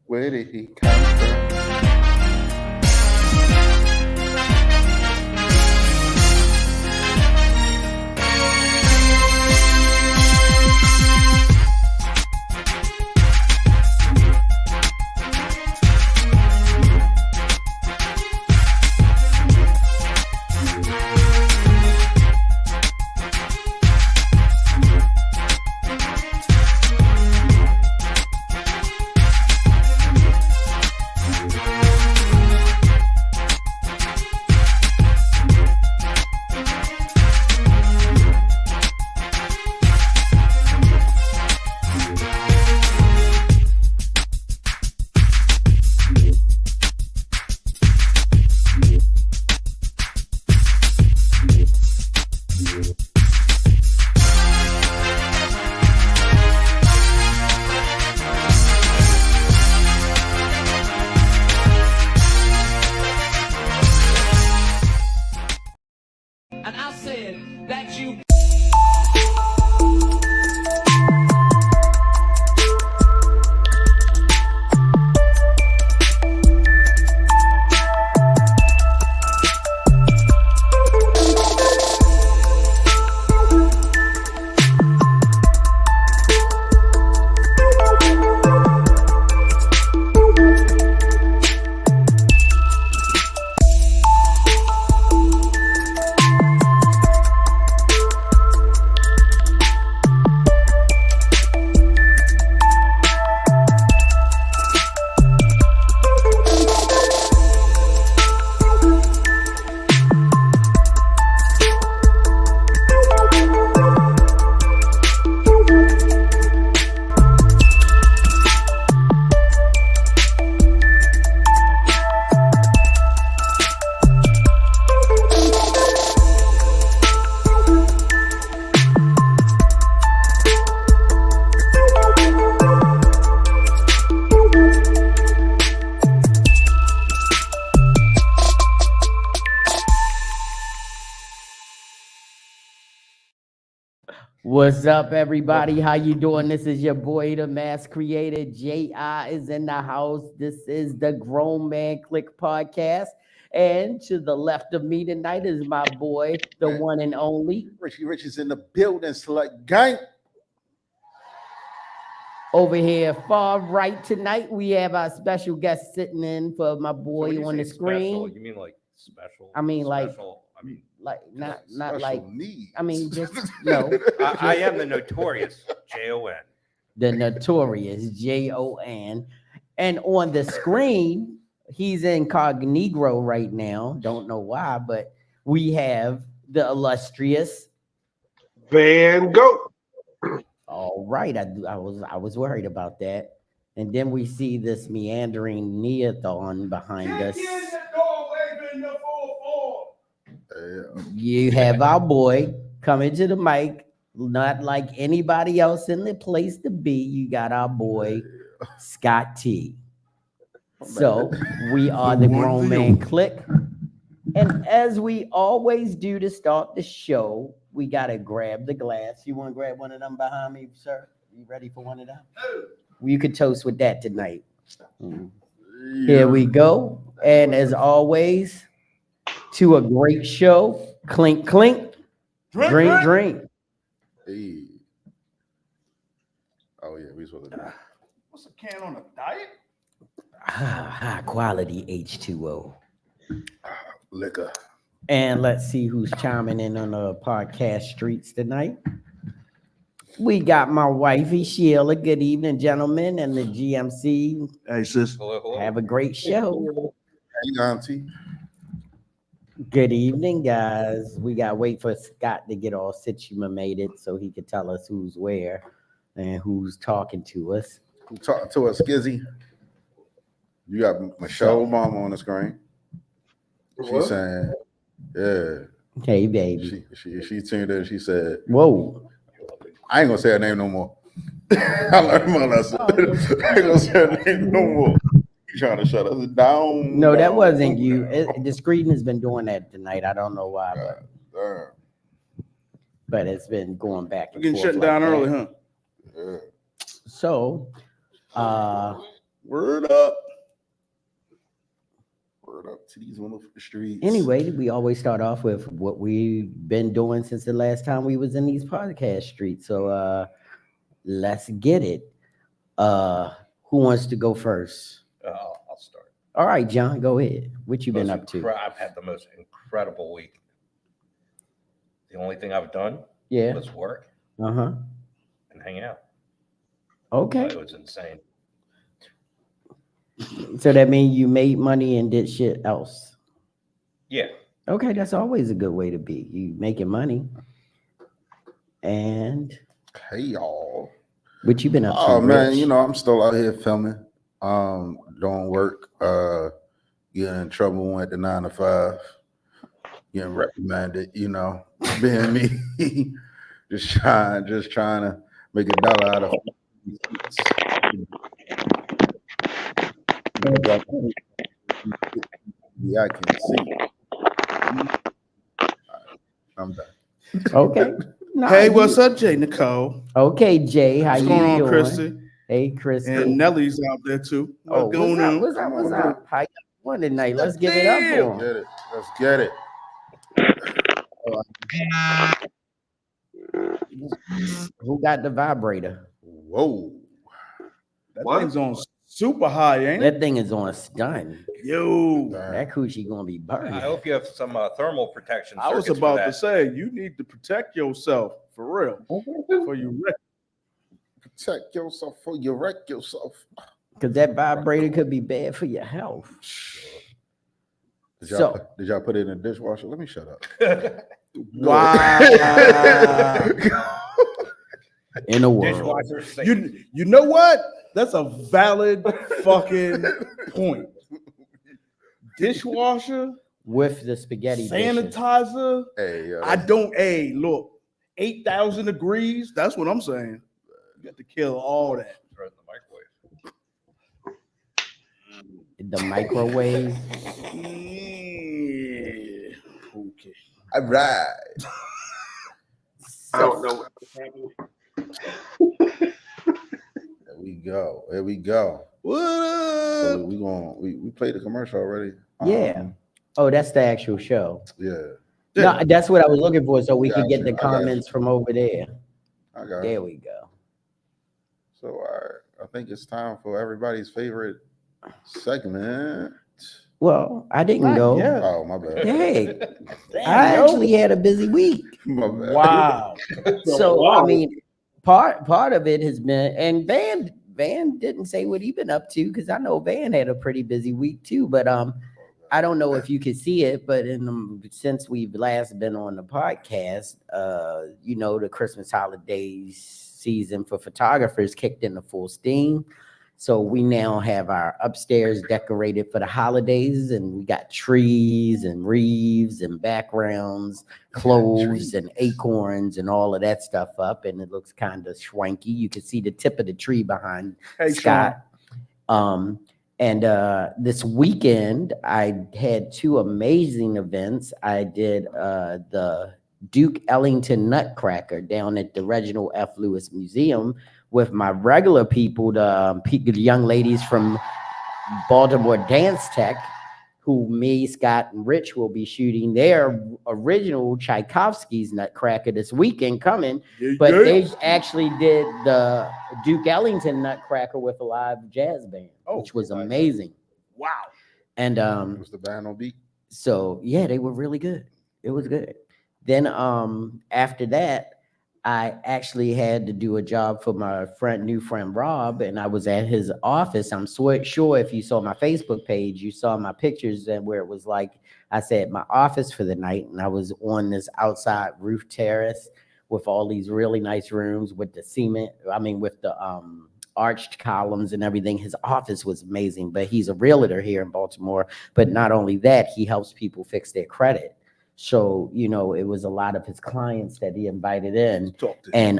Where did he come from? And I said that you. What's up, everybody? How you doing? This is your boy, the mass creator. J.I. is in the house. This is the Grown Man Click podcast. And to the left of me tonight is my boy, the one and only. Richie Rich is in the building. Select gang. Over here, far right tonight, we have our special guest sitting in for my boy on the screen. Special, you mean like special? I mean, like, special, like not Special like needs. I mean, just no. I am the notorious Jon. The notorious Jon. And on the screen, he's incognito right now. Don't know why, but we have the illustrious Van Gogh. All right, I was worried about that. And then we see this meandering Neathon behind us. You have our boy coming to the mic, not like anybody else in the place to be. You got our boy Scott T. So we are the Grown Man Click. And as we always do to start the show, we got to grab the glass. You want to grab one of them behind me, sir? You ready for one of them? You could toast with that tonight. Here we go. And as always, to a great show. Clink, clink. Drink, drink. Hey. Oh, yeah, we supposed to do that. What's a can on a diet? High quality H2O. Liquor. And let's see who's chiming in on the podcast streets tonight. We got my wifey, Sheila. Good evening, gentlemen, and the GMC. Hey, sis. Hello, hello. Have a great show. Hey, Auntie. Good evening, guys. We got to wait for Scott to get all situated so he could tell us who's where and who's talking to us. Who talking to us, Skizzy? You got Michelle Obama on the screen. She's saying, yeah. Hey, baby. She tuned in. She said, Whoa. I ain't gonna say her name no more. I learned my lesson. I ain't gonna say her name no more. You trying to shut us down? No, that wasn't you. The screen has been doing that tonight. I don't know why, but it's been going back and Getting forth shut down like early, that. huh? Yeah. So, Word up. Word up to these wonderful streets. Anyway, we always start off with what we've been doing since the last time we was in these podcast streets. So let's get it. Who wants to go first? I'll start. All right, John, go ahead. What you been up to? I've had the most incredible week. The only thing I've done Yeah. was work Uh-huh. and hang out. Okay. It was insane. So that means you made money and did shit else. Yeah. Okay, that's always a good way to be. You making money. And Hey y'all. what you been up to? Oh man, Rich? you know, I'm still out here filming, doing work, getting in trouble at the 9 to 5, getting reprimanded, you know, being me, just trying to make a dollar out of yeah, I can see. I'm done. Okay. No, Hey, you- what's up, Jay Nicole? Okay, Jay, how What's you going on, doing? Christy? Hey, Christy. And Nelly's out there too. Oh, What's going on? What's up? What's up? How you doing tonight? Let's give it up for him. Get it. Let's get it. Who got the vibrator? Whoa. That What? thing's on super high, ain't it? That thing is on stun. Yo, That coochie gonna be burned. I hope you have some thermal protection. I was circuits about for to that. say you need to protect yourself for real. For you wreck. Protect yourself before you wreck yourself. Because that vibrator could be bad for your health. Did y'all, So- did y'all put it in the dishwasher? Let me shut up. Wow. In a world. Dishwasher safe. You know what? That's a valid fucking point. Dishwasher, With the spaghetti dishes. sanitizer. Hey, I don't. Hey, look, 8,000 degrees. That's what I'm saying. You got to kill all that. Throw it in the microwave. The microwave. Yeah. Okay. all right. I don't know what's happening. There we go. There we go. What So up? we played the commercial already. Yeah. Oh, that's the actual show. Yeah. No, that's what I was looking for, so we could get Gotcha, the I got comments you. from over there. I got There it. we go. So all right. I think it's time for everybody's favorite segment. Well, I didn't Not go. yet. Oh, my bad. Hey, Damn, I yo. actually had a busy week. My bad. Wow. So I mean, part of it has been, and Van didn't say what he been up to because I know Van had a pretty busy week too. But I don't know if you could see it, but since we've last been on the podcast, you know, the Christmas holidays season for photographers kicked into full steam. So we now have our upstairs decorated for the holidays, and we got trees and wreaths and backgrounds, cloves and acorns and all of that stuff up, and it looks kind of swanky. You can see the tip of the tree behind Hey, Scott. And this weekend, I had two amazing events. I did the Duke Ellington Nutcracker down at the Reginald F. Lewis Museum with my regular people, the young ladies from Baltimore Dance Tech, who me, Scott, and Rich will be shooting their original Tchaikovsky's Nutcracker this weekend coming. But they actually did the Duke Ellington Nutcracker with a live jazz band, which was amazing. Wow. And Was the band on beat? so yeah, they were really good. It was good. Then after that, I actually had to do a job for my new friend Rob, and I was at his office. I'm sure if you saw my Facebook page, you saw my pictures and where it was like I said my office for the night, and I was on this outside roof terrace with all these really nice rooms with the cement. I mean, with the arched columns and everything. His office was amazing, but he's a realtor here in Baltimore. But not only that, he helps people fix their credit. So, you know, it was a lot of his clients that he invited in, Talk to him. and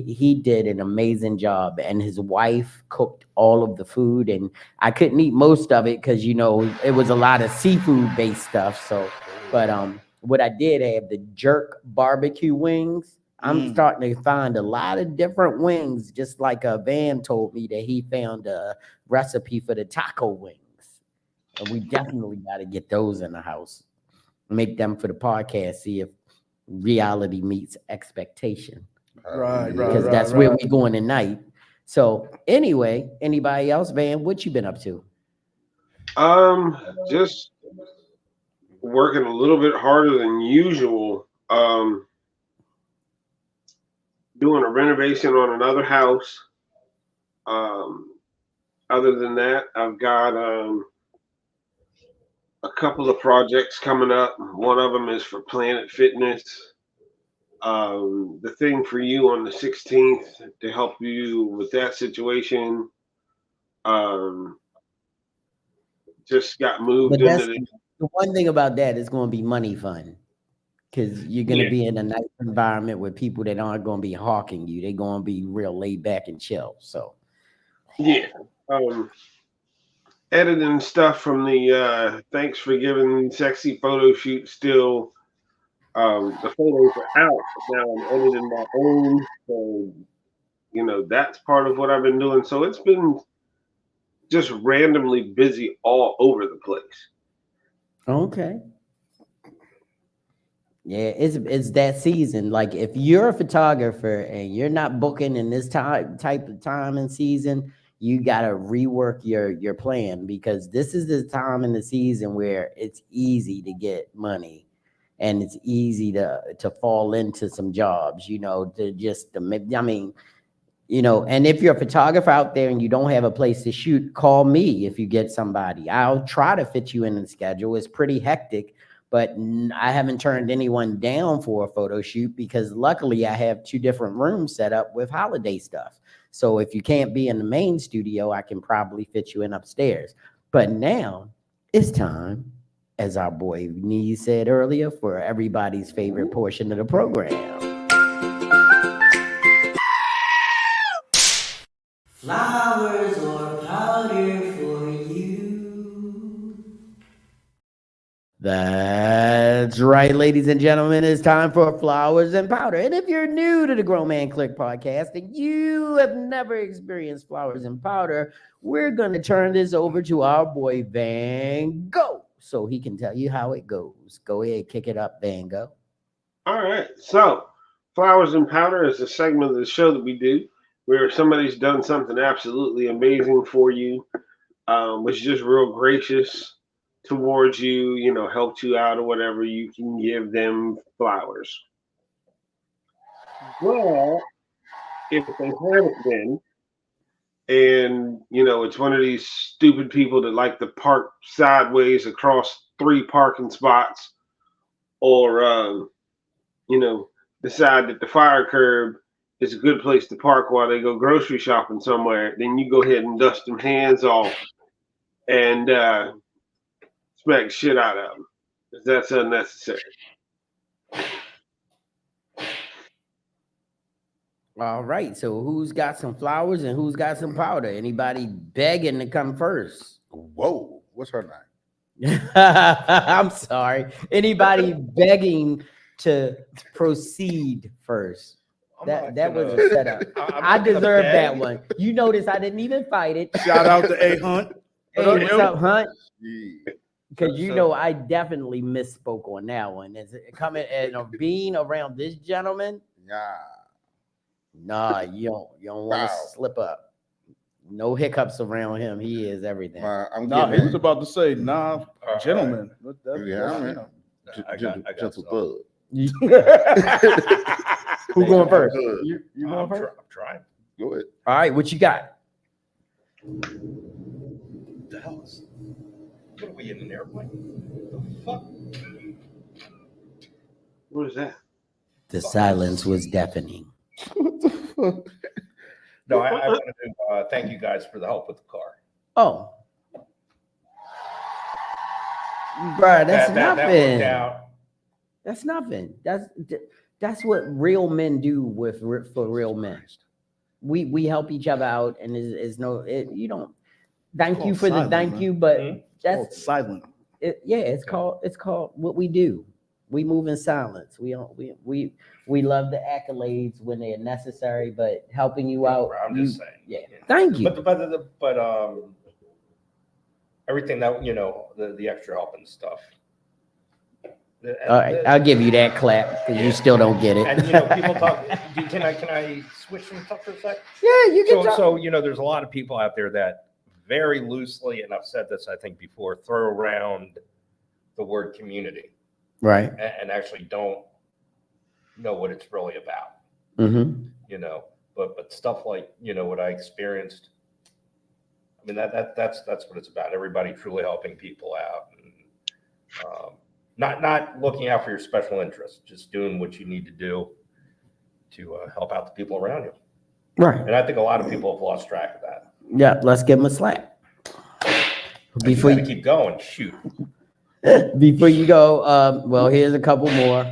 he did an amazing job, and his wife cooked all of the food, and I couldn't eat most of it because, you know, it was a lot of seafood based stuff. So, but what I did have the jerk barbecue wings. I'm starting to find a lot of different wings, just like a Van told me that he found a recipe for the taco wings. And we definitely got to get those in the house. Make them for the podcast, see if reality meets expectation. Right. Because that's where we're going tonight. So anyway, anybody else, Van, what you been up to? Just working a little bit harder than usual. Doing a renovation on another house. Other than that, I've got a couple of projects coming up. One of them is for Planet Fitness. The thing for you on the 16th to help you with that situation. Just got moved But that's into the one thing about that is going to be money fun, because you're going to be in a nice environment with people that aren't going to be hawking you. They're going to be real laid back and chill. So editing stuff from the Thanks for Giving sexy photo shoot still. The photos are out now. I'm editing my own, so that's part of what I've been doing. So it's been just randomly busy all over the place. okay. Yeah, it's that season. Like if you're a photographer and you're not booking in this type of time and season, you gotta rework your plan, because this is the time in the season where it's easy to get money and it's easy to fall into some jobs, and if you're a photographer out there and you don't have a place to shoot, call me if you get somebody. I'll try to fit you in the schedule. It's pretty hectic, but I haven't turned anyone down for a photo shoot because luckily I have 2 different rooms set up with holiday stuff. So if you can't be in the main studio, I can probably fit you in upstairs. But now it's time, as our boy Nee said earlier, for everybody's favorite portion of the program. Flowers or powder for you. That's right, ladies and gentlemen. It's time for flowers and powder. And if you're new to the Grown Man Click podcast and you have never experienced flowers and powder, we're going to turn this over to our boy Van Gogh so he can tell you how it goes. Go ahead, kick it up, Van Gogh. All right. So, Flowers and Powder is a segment of the show that we do where somebody's done something absolutely amazing for you, was just real gracious towards you, helped you out or whatever. You can give them flowers. Well, if they haven't been, and it's one of these stupid people that like to park sideways across 3 parking spots, or decide that the fire curb is a good place to park while they go grocery shopping somewhere, then you go ahead and dust them hands off and smack shit out of them, because that's unnecessary. All right, so who's got some flowers and who's got some powder? Anybody begging to come first? Whoa, what's her name? I'm sorry. Anybody begging to proceed first? That was a setup. I deserve that one. You notice I didn't even fight it. Shout out to A Hunt. Hey, what's up, Hunt? Yeah. Because I definitely misspoke on that one. Is it coming and being around this gentleman? Nah, you don't want to slip up. No hiccups around him. He is everything. He was about to say, gentleman. I got gentle bug. Who going first? You going I'm first? I'm trying. Go ahead. All right, what you got? What the hell is? What are we in an airplane? The fuck? What is that? The silence was deafening. No, I want to thank you guys for the help with the car. Oh, bro, that's That nothing. worked out. That's nothing. That's what real men do for real men. We help each other out, and you don't thank you for the thank you, but that's silent. it's called what we do. We move in silence. We don't. We love the accolades when they're necessary, but helping you out. I'm just saying. Yeah. Thank you. But everything that the extra help and stuff. All right, I'll give you that clap because you still don't get it. And people talk. Can I switch some stuff for a sec? Yeah, you can. So there's a lot of people out there that very loosely, and I've said this I think before, throw around the word community, Right. and actually don't know what it's really about. Mm-hmm. But stuff like what I experienced. I mean that's what it's about. Everybody truly helping people out, and not looking out for your special interests, just doing what you need to do to help out the people around you. Right. And I think a lot of people have lost track of that. Yeah. Let's give them a slap. Before You gotta keep going, shoot. Before you go, well, here's a couple more.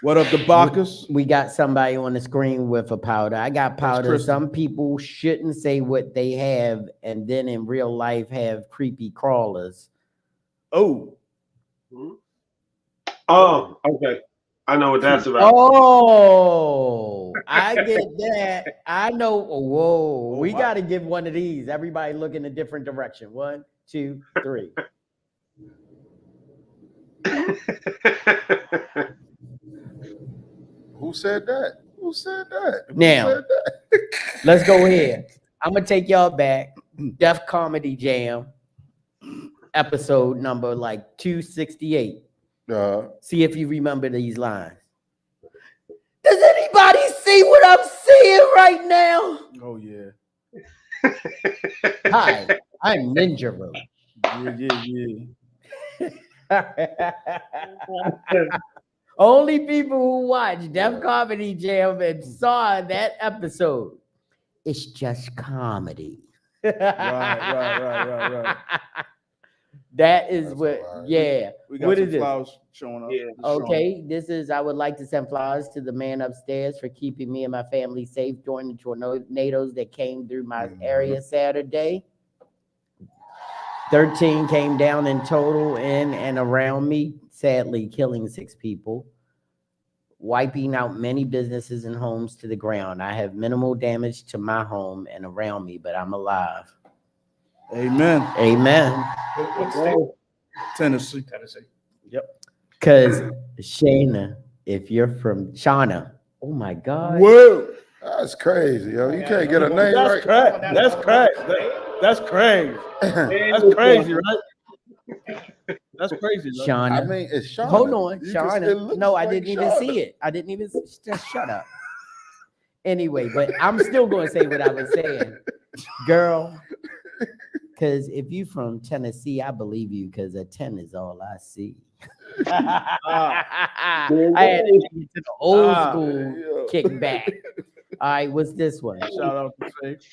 What up, the Bacchus? We got somebody on the screen with a powder. I got powder. Kristen. Some people shouldn't say what they have and then in real life have creepy crawlers. Oh, Oh, okay. I know what that's about. Oh, I get that. I know. Whoa, we wow. got to give one of these. Everybody look in a different direction. 1, 2, 3. Who said that? Who said that? Who Now. said that? Let's go here. I'm gonna take y'all back. Def Comedy Jam, episode number like 268. See if you remember these lines. Does anybody see what I'm seeing right now? oh yeah, Hi, I'm Ninja Road. yeah. Only people who watch Def Comedy Jam and saw that episode. It's just comedy. Right. That is That's what, hilarious. yeah. We got What some is it? flowers showing up. Yeah. Okay, this is, I would like to send flowers to the man upstairs for keeping me and my family safe during the tornadoes that came through my area Saturday. 13 came down in total in and around me, sadly killing 6 people, wiping out many businesses and homes to the ground. I have minimal damage to my home and around me, but I'm alive. Amen. Amen. What state? Tennessee. Because Shayna, if you're from Shauna, oh my God. Whoa, That's crazy, yo. You can't get a name that's right. crazy. That's crazy. That's crazy. That's crazy, right? That's crazy. Right? Shauna. I mean, it's Shauna. Hold on, You just- it Shauna. looks No, I like didn't even Shauna. see it. I didn't even just shut up. Anyway, but I'm still going to say what I was saying, girl. Because if you from Tennessee, I believe you. Because a 10 is all I see. I had to get to the old school kickback. All right, what's this one? Shout out to Faith.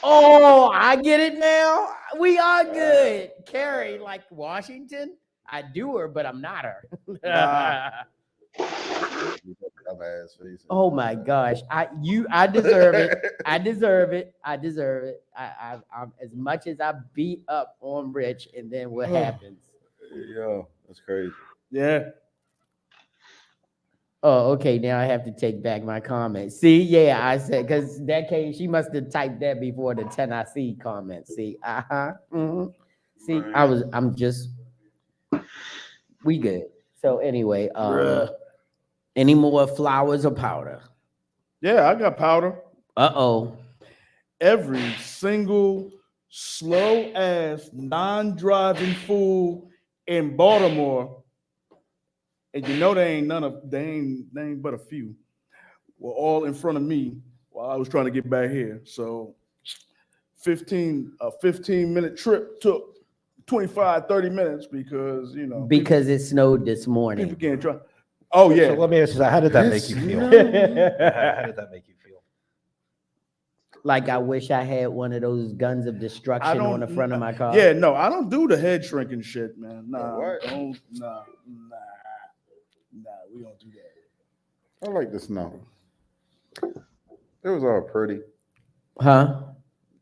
Oh, I get it now. We are good. Carrie, like Washington. I do her, but I'm not her. Dumbass face. Oh my gosh. I deserve it. I deserve it. I'm as much as I beat up on Rich, and then what happens? Yo, that's crazy. Yeah. Oh, okay. Now I have to take back my comment. See, yeah, I said because that came. She must have typed that before the Tennessee comment. See, See, I'm just. We good. So anyway, any more flowers or powder? Yeah, I got powder. Uh-oh. Every single slow ass non-driving fool in Baltimore, and you know they ain't but a few, were all in front of me while I was trying to get back here. So a 15-minute trip took 25, 30 minutes because Because it snowed this people morning. can't drive. Oh yeah. So let me ask you, how did that make you feel? How did that make you feel? Like I wish I had one of those guns of destruction on the front of my car. Yeah, no, I don't do the head shrinking shit, man. Nah, What? nah, we don't do that. I like the snow. It was all pretty. Huh?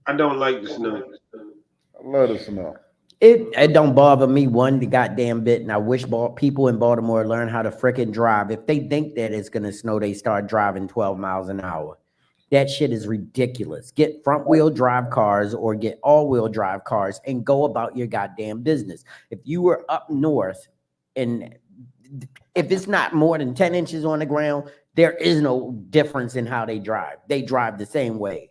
I don't like the snow. I love the snow. It don't bother me one goddamn bit, and I wish people in Baltimore learn how to frickin' drive. If they think that it's gonna snow, they start driving 12 miles an hour. That shit is ridiculous. Get front wheel drive cars or get all wheel drive cars and go about your goddamn business. If you were up north and if it's not more than 10 inches on the ground, there is no difference in how they drive. They drive the same way.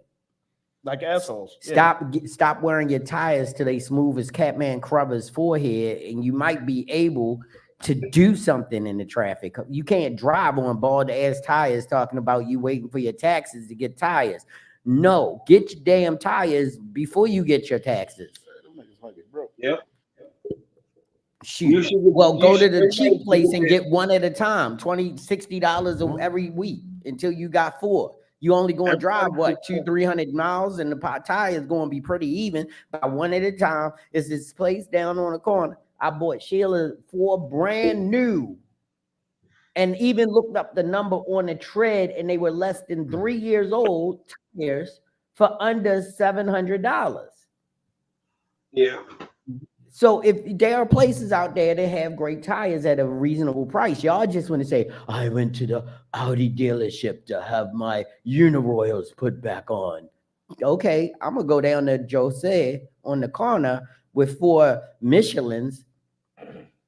Like assholes. Yeah. Stop wearing your tires till they smooth as Catman Crubber's forehead, and you might be able to do something in the traffic. You can't drive on bald ass tires talking about you waiting for your taxes to get tires. No, get your damn tires before you get your taxes. Yep. Shoot. Go to the cheap place and get one at a time, $20, $60 every week until you got 4. You only going to drive what 200-300 miles, and the tire is going to be pretty even. By one at a time. It's this place down on the corner. I bought Sheila 4 brand new, and even looked up the number on the tread, and they were less than 3 years old tires for under $700. Yeah. So if there are places out there that have great tires at a reasonable price, y'all just want to say, I went to the Audi dealership to have my Uniroyals put back on. Okay, I'm gonna go down to Jose on the corner with 4 Michelins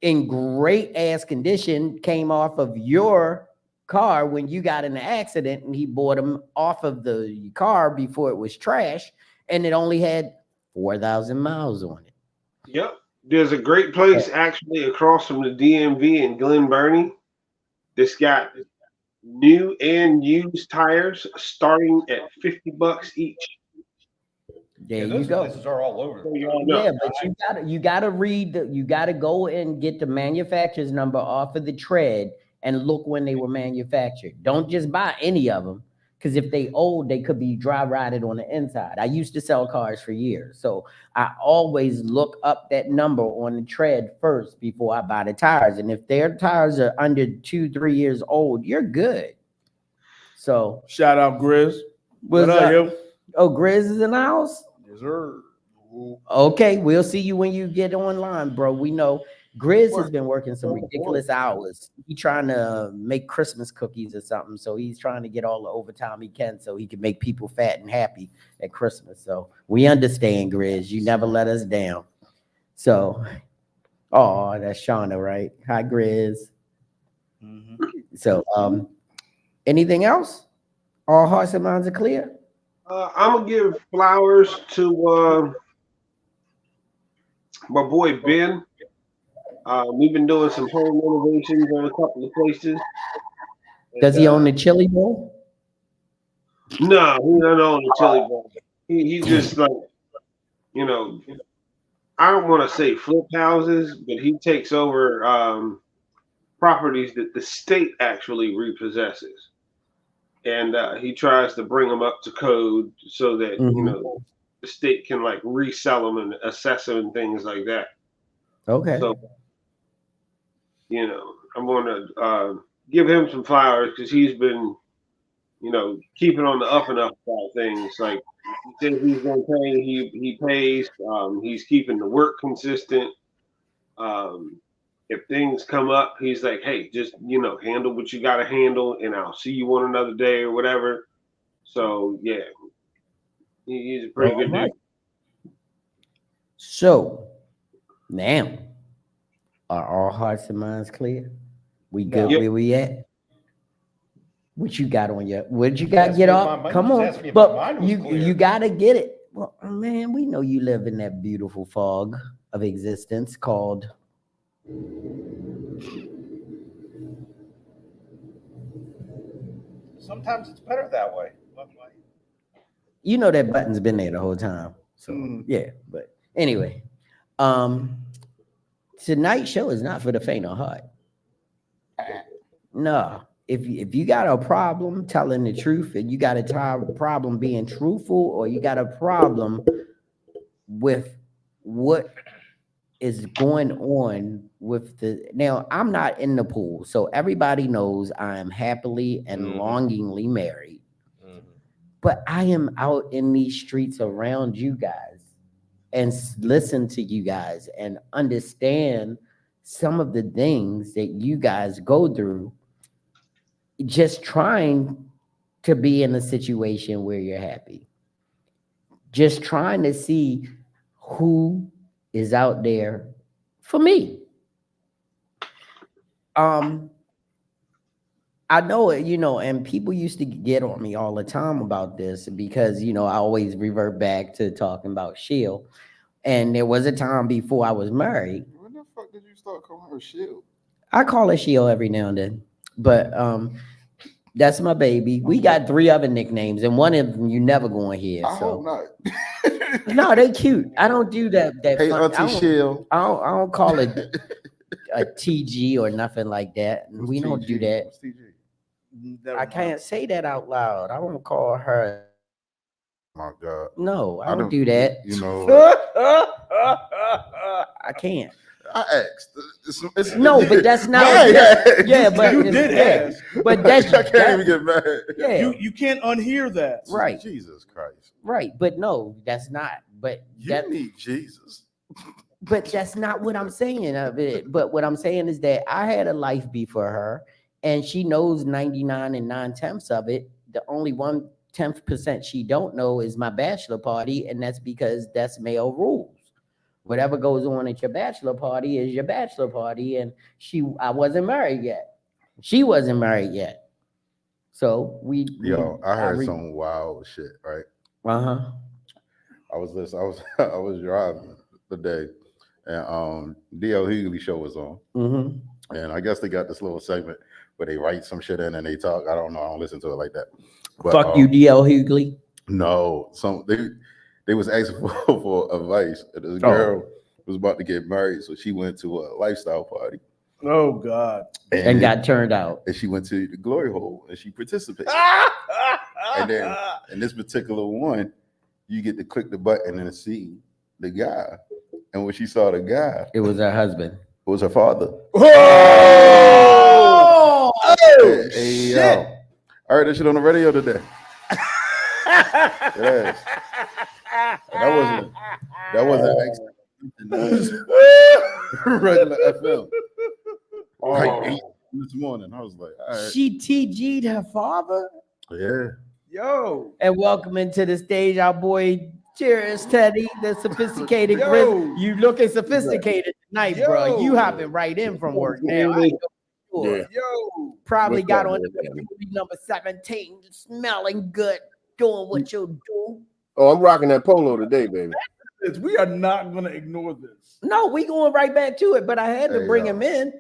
in great ass condition, came off of your car when you got in the accident, and he bought them off of the car before it was trash, and it only had 4,000 miles on it. Yep. There's a great place actually across from the DMV in Glen Burnie that's got new and used tires starting at $50 each. There those you go. places are all over. Yeah, but you gotta read you gotta go and get the manufacturer's number off of the tread and look when they were manufactured. Don't just buy any of them, because if they old, they could be dry rotted on the inside. I used to sell cars for years, so I always look up that number on the tread first before I buy the tires. And if their tires are under 2-3 years old, you're good. So Shout out Grizz. what's What up, up? yo? Oh, Grizz is in the house. Yes, sir. Okay, we'll see you when you get online, bro. We know Grizz has been working some ridiculous hours. He trying to make Christmas cookies or something, so he's trying to get all the overtime he can so he can make people fat and happy at Christmas. So we understand, Grizz. You never let us down. So, oh, that's Shauna, right? Hi, Grizz. So, anything else? All hearts and minds are clear. I'm gonna give flowers to my boy Ben. We've been doing some home renovations on a couple of places. Does he own the chili bowl? No, he doesn't own the chili bowl. He just like, you know, I don't want to say flip houses, but he takes over properties that the state actually repossesses. And he tries to bring them up to code so that, you know, the state can like resell them and assess them and things like that. Okay. So, you know, I'm going to give him some flowers because he's been, you know, keeping on the up and up about things. Like he said he's going to pay, he pays. He's keeping the work consistent. If things come up, he's like, hey, just, you know, handle what you got to handle, and I'll see you on another day or whatever. So, yeah, he's a pretty good dude. So, now, are all hearts and minds clear? We good where we at? What you got on your, what you got get off? Come on. But you got to get it. Well, man, we know you live in that beautiful fog of existence called... Sometimes it's better that way. You know that button's been there the whole time. So yeah, but anyway, tonight's show is not for the faint of heart. No, if you got a problem telling the truth, and you got a problem being truthful, or you got a problem with what is going on with the, now I'm not in the pool, so everybody knows I am happily and longingly married, but I am out in these streets around you guys, and listen to you guys and understand some of the things that you guys go through, just trying to be in a situation where you're happy. Just trying to see who is out there for me. I know it, and people used to get on me all the time about this because, I always revert back to talking about Shield. And there was a time before I was married. When the fuck did you start calling her Shield? I call her Shield every now and then. But that's my baby. We got 3 other nicknames, and one of them you never gonna hear. I So hope not. no, they cute. I don't do that. Hey, fun- Auntie Shield. I don't call it a TG or nothing like that. We don't do that. What's TG? I can't say that out loud. I won't call her. My God. No, I don't do that. You know, I can't. I asked. It's No, but that's not. Yeah, but You did ask. But that's I can't even get mad. yeah, You can't unhear that. right, Jesus Christ. right. But no, that's not. But You need Jesus. But that's not what I'm saying of it. But what I'm saying is that I had a life before her, and she knows 99 and 9/10 of it. The only 1/10% she don't know is my bachelor party, and that's because that's male rules. Whatever goes on at your bachelor party is your bachelor party, and I wasn't married yet. She wasn't married yet. So I heard some wild shit, right? Uh-huh. I was I was driving the day, and DL Hughley show was on. Mm-hmm. And I guess they got this little segment where they write some shit in and they talk. I don't know. I don't listen to it like that. But, Fuck you, DL Hughley. No, they was asking for advice. And this girl was about to get married, so she went to a lifestyle party. Oh God. And got turned out. And she went to the glory hole and she participated. And then in this particular one, you get to click the button and see the guy. And when she saw the guy, It was her husband. it was her father. Oh, Hey, yo. I heard that shit on the radio today. Yes. That wasn't regular FM. Like 8 this morning. I was like, all right. She TG'd her father. Yeah. yo. And welcome into the stage, our boy. Cheers, Teddy, the sophisticated Yo. Grizz. You looking sophisticated tonight, bro. Yo. You hopping right in from work now. I know for sure. Yeah. Yo. Probably What's got up, on man? number 17, smelling good, doing what you do. Oh, I'm rocking that polo today, baby. We are not gonna ignore this. No, we going right back to it, but I had to Hey, bring yo. him in.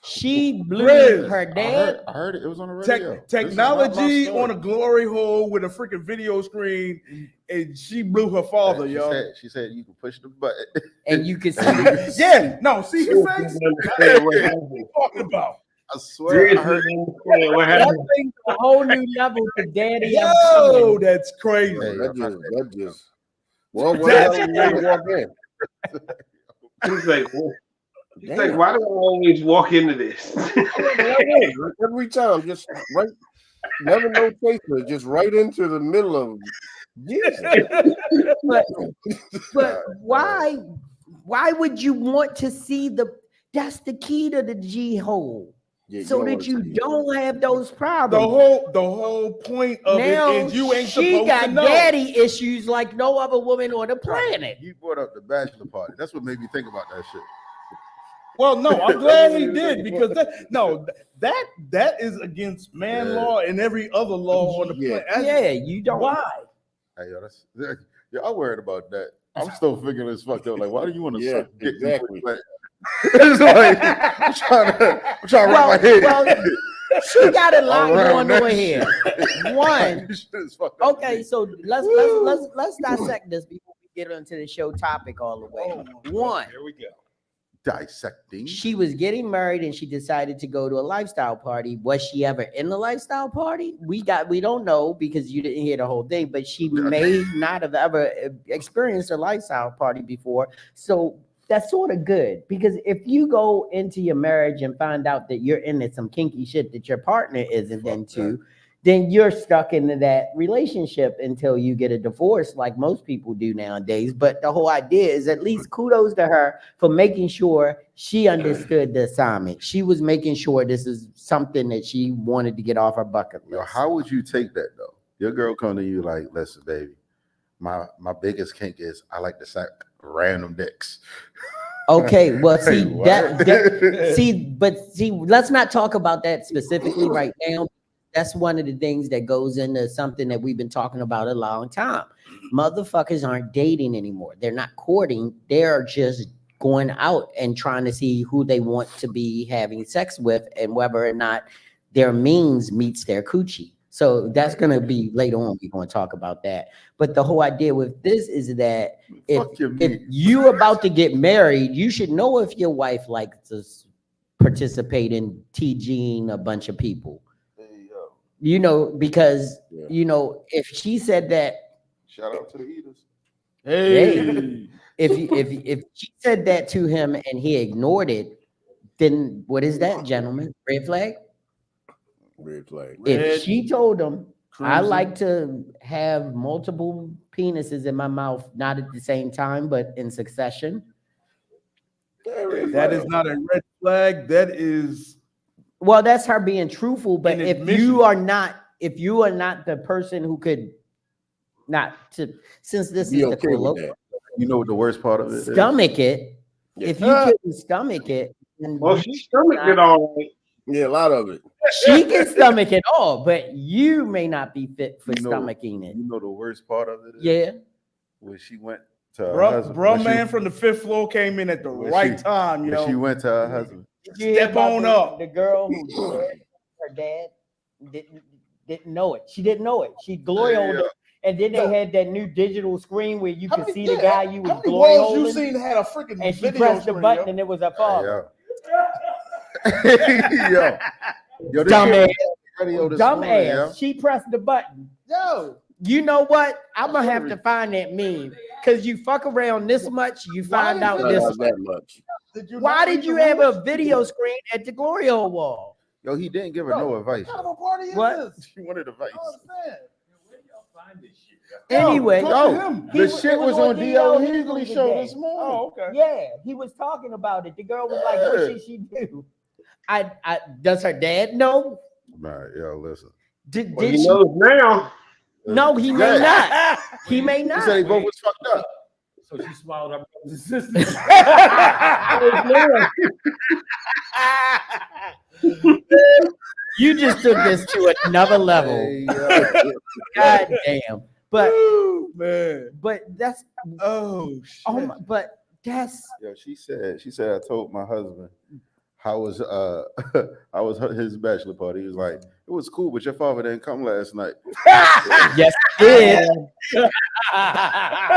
She blew Grizz, her dad. I heard it. It was on the radio. Technology This is not my on a glory hole with a freaking video screen, and she blew her father, story. yo. She said you can push the button. And you can see Yeah, no, see his face? Understand what What happened. you talking about? I swear. I Seriously, heard. understand what that happened. brings a whole new level to daddy. Yo, that's crazy. Hey, That just. Well, what the hell did you walk in? He's like, why do I always walk into this? Every time, just right, never no chaser, just right into the middle of. Jesus. But why would you want to see that's the key to the G hole, Yeah, so don't that wanna you see it. don't have those The problems. whole point of Now it is you ain't she supposed got to know. daddy issues like no other woman on the planet. You brought up the bachelor party. That's what made me think about that shit. Well, no, I'm glad he did because that is against man law and every other law on the planet. Yeah, you don't. Why? Hey, yo, I'm worried about that. I'm still figuring this fucked up. Like, why do you want to Yeah, suck dick? exactly. It's like I'm trying to wrap my head. Well, she got a lot around going on that here. shit. One, This shit is fucked up to okay, me. so let's dissect this before we get into the show topic all the way. One, Here we go. Dissecting. she was getting married and she decided to go to a lifestyle party. Was she ever in the lifestyle party? We don't know because you didn't hear the whole thing, but she may not have ever experienced a lifestyle party before. So that's sort of good because if you go into your marriage and find out that you're into some kinky shit that your partner isn't into, then you're stuck into that relationship until you get a divorce, like most people do nowadays. But the whole idea is, at least kudos to her for making sure she understood the assignment. She was making sure this is something that she wanted to get off her bucket list. Yo, how would you take that though? Your girl come to you like, listen, baby, my biggest kink is I like to suck random dicks. Okay, well, see What? see, let's not talk about that specifically right now. That's one of the things that goes into something that we've been talking about a long time. Motherfuckers aren't dating anymore. They're not courting. They're just going out and trying to see who they want to be having sex with and whether or not their means meets their coochie. So that's going to be later on. We're going to talk about that. But the whole idea with this is that if you're about to get married, you should know if your wife likes to participate in TGing a bunch of people. You know, because, you know, if she said that. Shout out to the eaters. Hey. If she said that to him and he ignored it, then what is that, gentlemen? Red flag? Red flag. If she told him, I Cruising. like to have multiple penises in my mouth, not at the same time, but in succession. That is not a red flag. That is Well, that's her being truthful. But An if admission. you are not the person who could not to, since this Be is the okay with colloquial, that. You know what the worst part of it is? stomach it. If you couldn't stomach it, then Well, you she should stomached not- it all right. Yeah, a lot of it. She can stomach it all, but you may not be fit for You know- stomaching it. You know the worst part of it is Yeah. when she went to her husband. bro when she- man from the 5th floor came in at the when right she- time, when she went to her husband. Did you hear Step about on the, up. the girl who said her dad didn't know it. She didn't know it. She glory Yeah. holed it. And then they had that new digital screen where you could see the guy you was How many glory walls you holding. seen had a freaking And she video pressed the screen, button yo? and it was her father. Yo, this Dumbass. shit was on the radio this morning, Dumbass. yo. She pressed the button. Yo, You know what? I'm gonna have to find that meme because you fuck around this much, you find out Not this. that much. Why did you have a video screen at the glory hole wall? Yo, he didn't give her no advice. what kind of yo. a party is What? this? She wanted advice. I don't understand. Anyway, talk to yo, him. the shit was on D.O. Hughley show today. this morning. Oh, okay. Yeah, he was talking about it. The girl was like, "What should she do?" I does her dad know? Right, yo, listen. Did Well, he she? knows now. No, he may not. He may He not. said they both was fucked up. So she swallowed her brothers and sisters. You just took this to another level. Hey, yo. God damn. But Ooh, man. that's Oh shit. oh my, but that's Yo, she said I told my husband how was his bachelor party. He was like, it was cool, but your father didn't come last night. yes, it did. I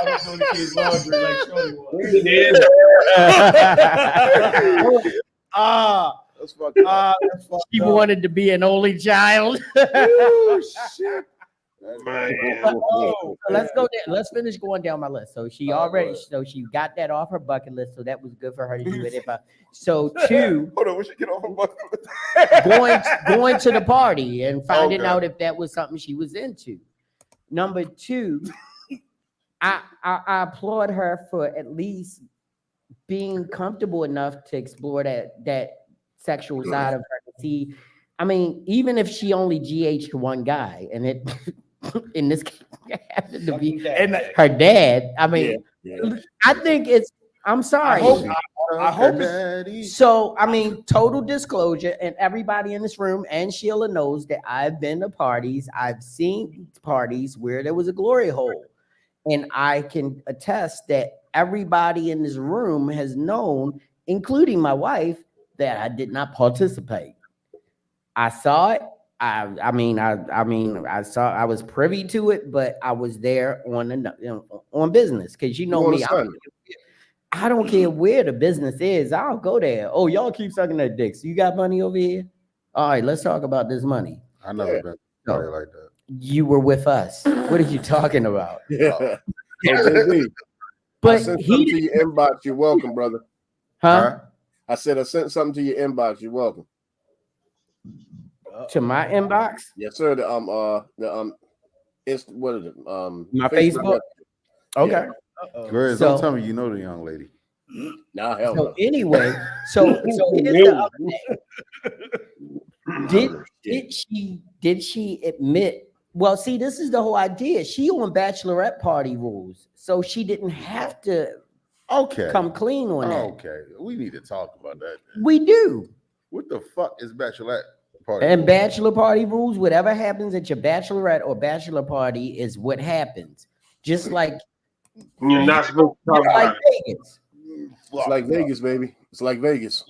was doing the kids' laundry like Shorty was. He did. That's fucked up. That's fucked She up. wanted to be an only child. Ooh, shit. Man. So let's go there. Let's finish going down my list. So she already, so she got that off her bucket list. So that was good for her to do it. So two, Hold on, we should get off a bucket. going to the party and finding Okay. out if that was something she was into. Number two, I applaud her for at least being comfortable enough to explore that sexual side of her. To see, I mean, even if she only GH'd one guy, and it in this case happened to be her dad. I mean, Yeah. I think it's. I'm sorry. I hope it's- Daddy. So, I mean, total disclosure, and everybody in this room and Sheila knows that I've been to parties. I've seen parties where there was a glory hole. And I can attest that everybody in this room has known, including my wife, that I did not participate. I saw it. I saw. I was privy to it, but I was there on business because you know on me. a Sunday. I don't care where the business is. I'll go there. Oh, y'all keep sucking that dick. So you got money over here? All right, let's talk about this money. I never been to a party like that. You were with us. What are you talking about? Yeah. JB, I But sent something to he, your inbox. You're welcome, brother. huh? I said I sent something to your inbox. You're welcome. to my inbox. Yes, sir. It's what is it? My Facebook. Okay. Yeah. Grizz, So- don't tell me you know the young lady. Nah, hell So no. anyway, so here's the other thing. Did she admit? Well, see, this is the whole idea. She on bachelorette party rules, so she didn't have to Okay. come clean on that. Okay. We need to talk about that. We do. What the fuck is bachelorette party? And rules? bachelor party rules, whatever happens at your bachelorette or bachelor party is what happens. Just like You're not supposed to talk about it. Vegas. It's like Vegas, baby. It's like Vegas.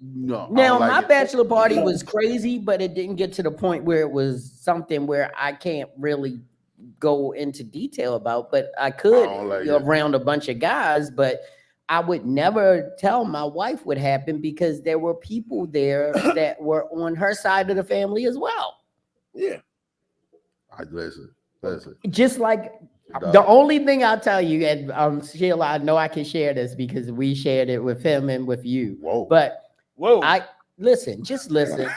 No. I Now, don't like my it. bachelor party was crazy, but it didn't get to the point where it was something where I can't really go into detail about, but I could I don't like it. around a bunch of guys, but I would never tell my wife what happened because there were people there that were on her side of the family as well. Yeah. Listen. Just like Dog. the only thing I'll tell you, and Sheila, I know I can share this because we shared it with him and with you, Whoa. but Whoa. just listen.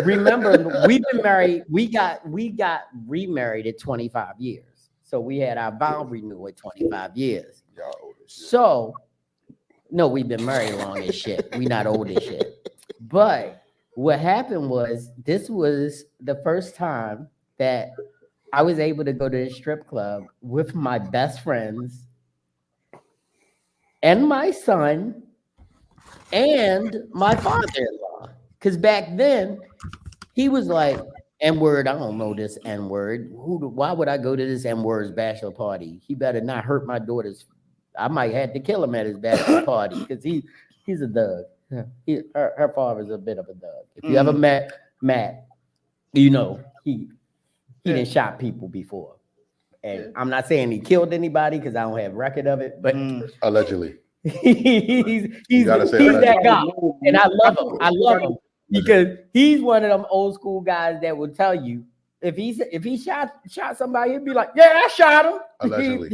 Remember, we've been married. We got remarried at 25 years. So we had our vow renewal at 25 years. Y'all old as shit. So no, we've been married long as shit. We not old as shit. But what happened was this was the first time that I was able to go to the strip club with my best friends and my son and my father-in-law. Because back then, he was like, N-word, I don't know this N-word. Why would I go to this N-word's bachelor party? He better not hurt my daughter's. I might have to kill him at his bachelor party because he's a thug. Her father's a bit of a thug. If you ever met Matt, you know he done shot people before. And I'm not saying he killed anybody because I don't have record of it, but Allegedly. he's gotta say that allegedly. guy. And I love him because he's one of them old school guys that will tell you if he shot somebody, he'd be like, yeah, I shot him. Allegedly.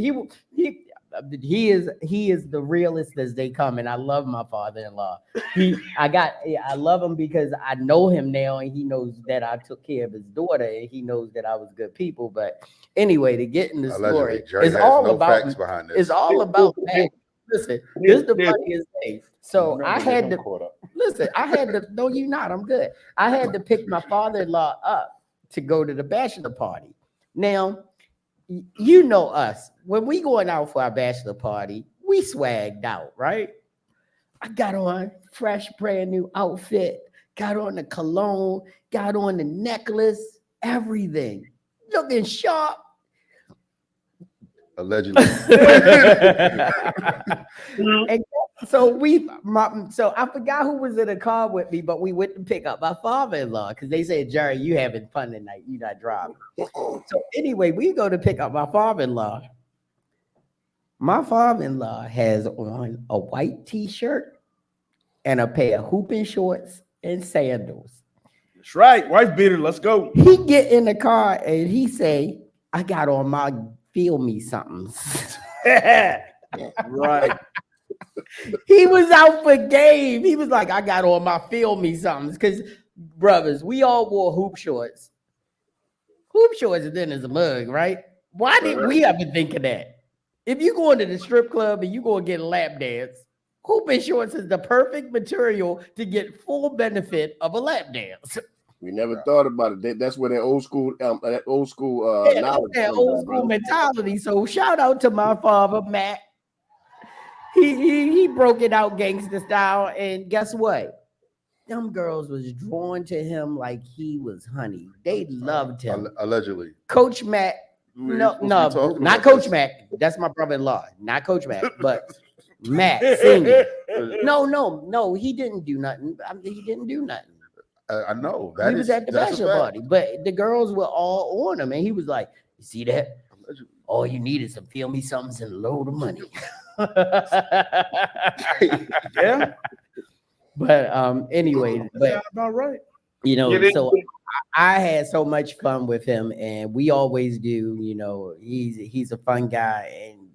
He is the realest as they come, and I love my father-in-law. I love him because I know him now, and he knows that I took care of his daughter, and he knows that I was good people. But anyway, to get in the story, Jerry it's has all no about facts behind this. it's all about Matt. Listen, this is the funniest thing. So I had to listen. I had to. No, you not. I'm good. I had to pick my father-in-law up to go to the bachelor party. Now, you know us. When we going out for our bachelor party, we swagged out, right? I got on fresh, brand new outfit, got on the cologne, got on the necklace, everything, looking sharp. Allegedly. And so so I forgot who was in the car with me, but we went to pick up my father-in-law because they said, Jerry, you having fun tonight. You not driving. So anyway, we go to pick up my father-in-law. My father-in-law has on a white t-shirt and a pair of hooping shorts and sandals. That's right. Wife beater. Let's go. He get in the car and he say, I got on my feel me something. Right. He was out for game. He was like, I got on my feel me something. Because, brothers, we all wore hoop shorts. Hoop shorts then is a mug, right? Why didn't we ever think of that? If you go into the strip club and you go and get a lap dance, hooping shorts is the perfect material to get full benefit of a lap dance. We never thought about it. That's where that old school knowledge. That old school mentality. So shout out to my father, Matt. He broke it out gangster style, and guess what? Them girls was drawn to him like he was honey. They loved him. Allegedly. Coach Matt. No, not Coach Matt. That's my brother-in-law. Not Coach Matt, but Matt Senior. No. He didn't do nothing. He didn't do nothing. I know. He was at the bachelor party, but the girls were all on him, and he was like, "You see that? All you need is some feel me somethings and a load of money." Yeah. But anyway, Sound about right. you know, so I had so much fun with him, and we always do. You know, he's a fun guy, and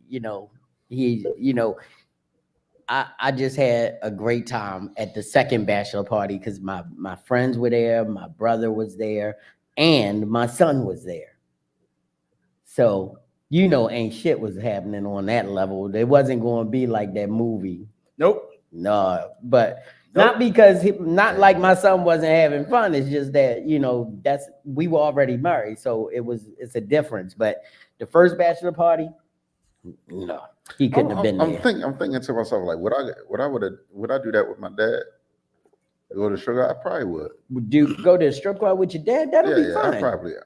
I just had a great time at the second bachelor party because my friends were there, my brother was there, and my son was there. So ain't shit was happening on that level. It wasn't going to be like that movie. Nope. No, but not because not like my son wasn't having fun. It's just that we were already married, so it's a difference. But the first bachelor party, no, he couldn't have been there. I'm thinking to myself like, would I do that with my dad? Go to sugar? I probably would. Go to a strip club with your dad? That'll be fun.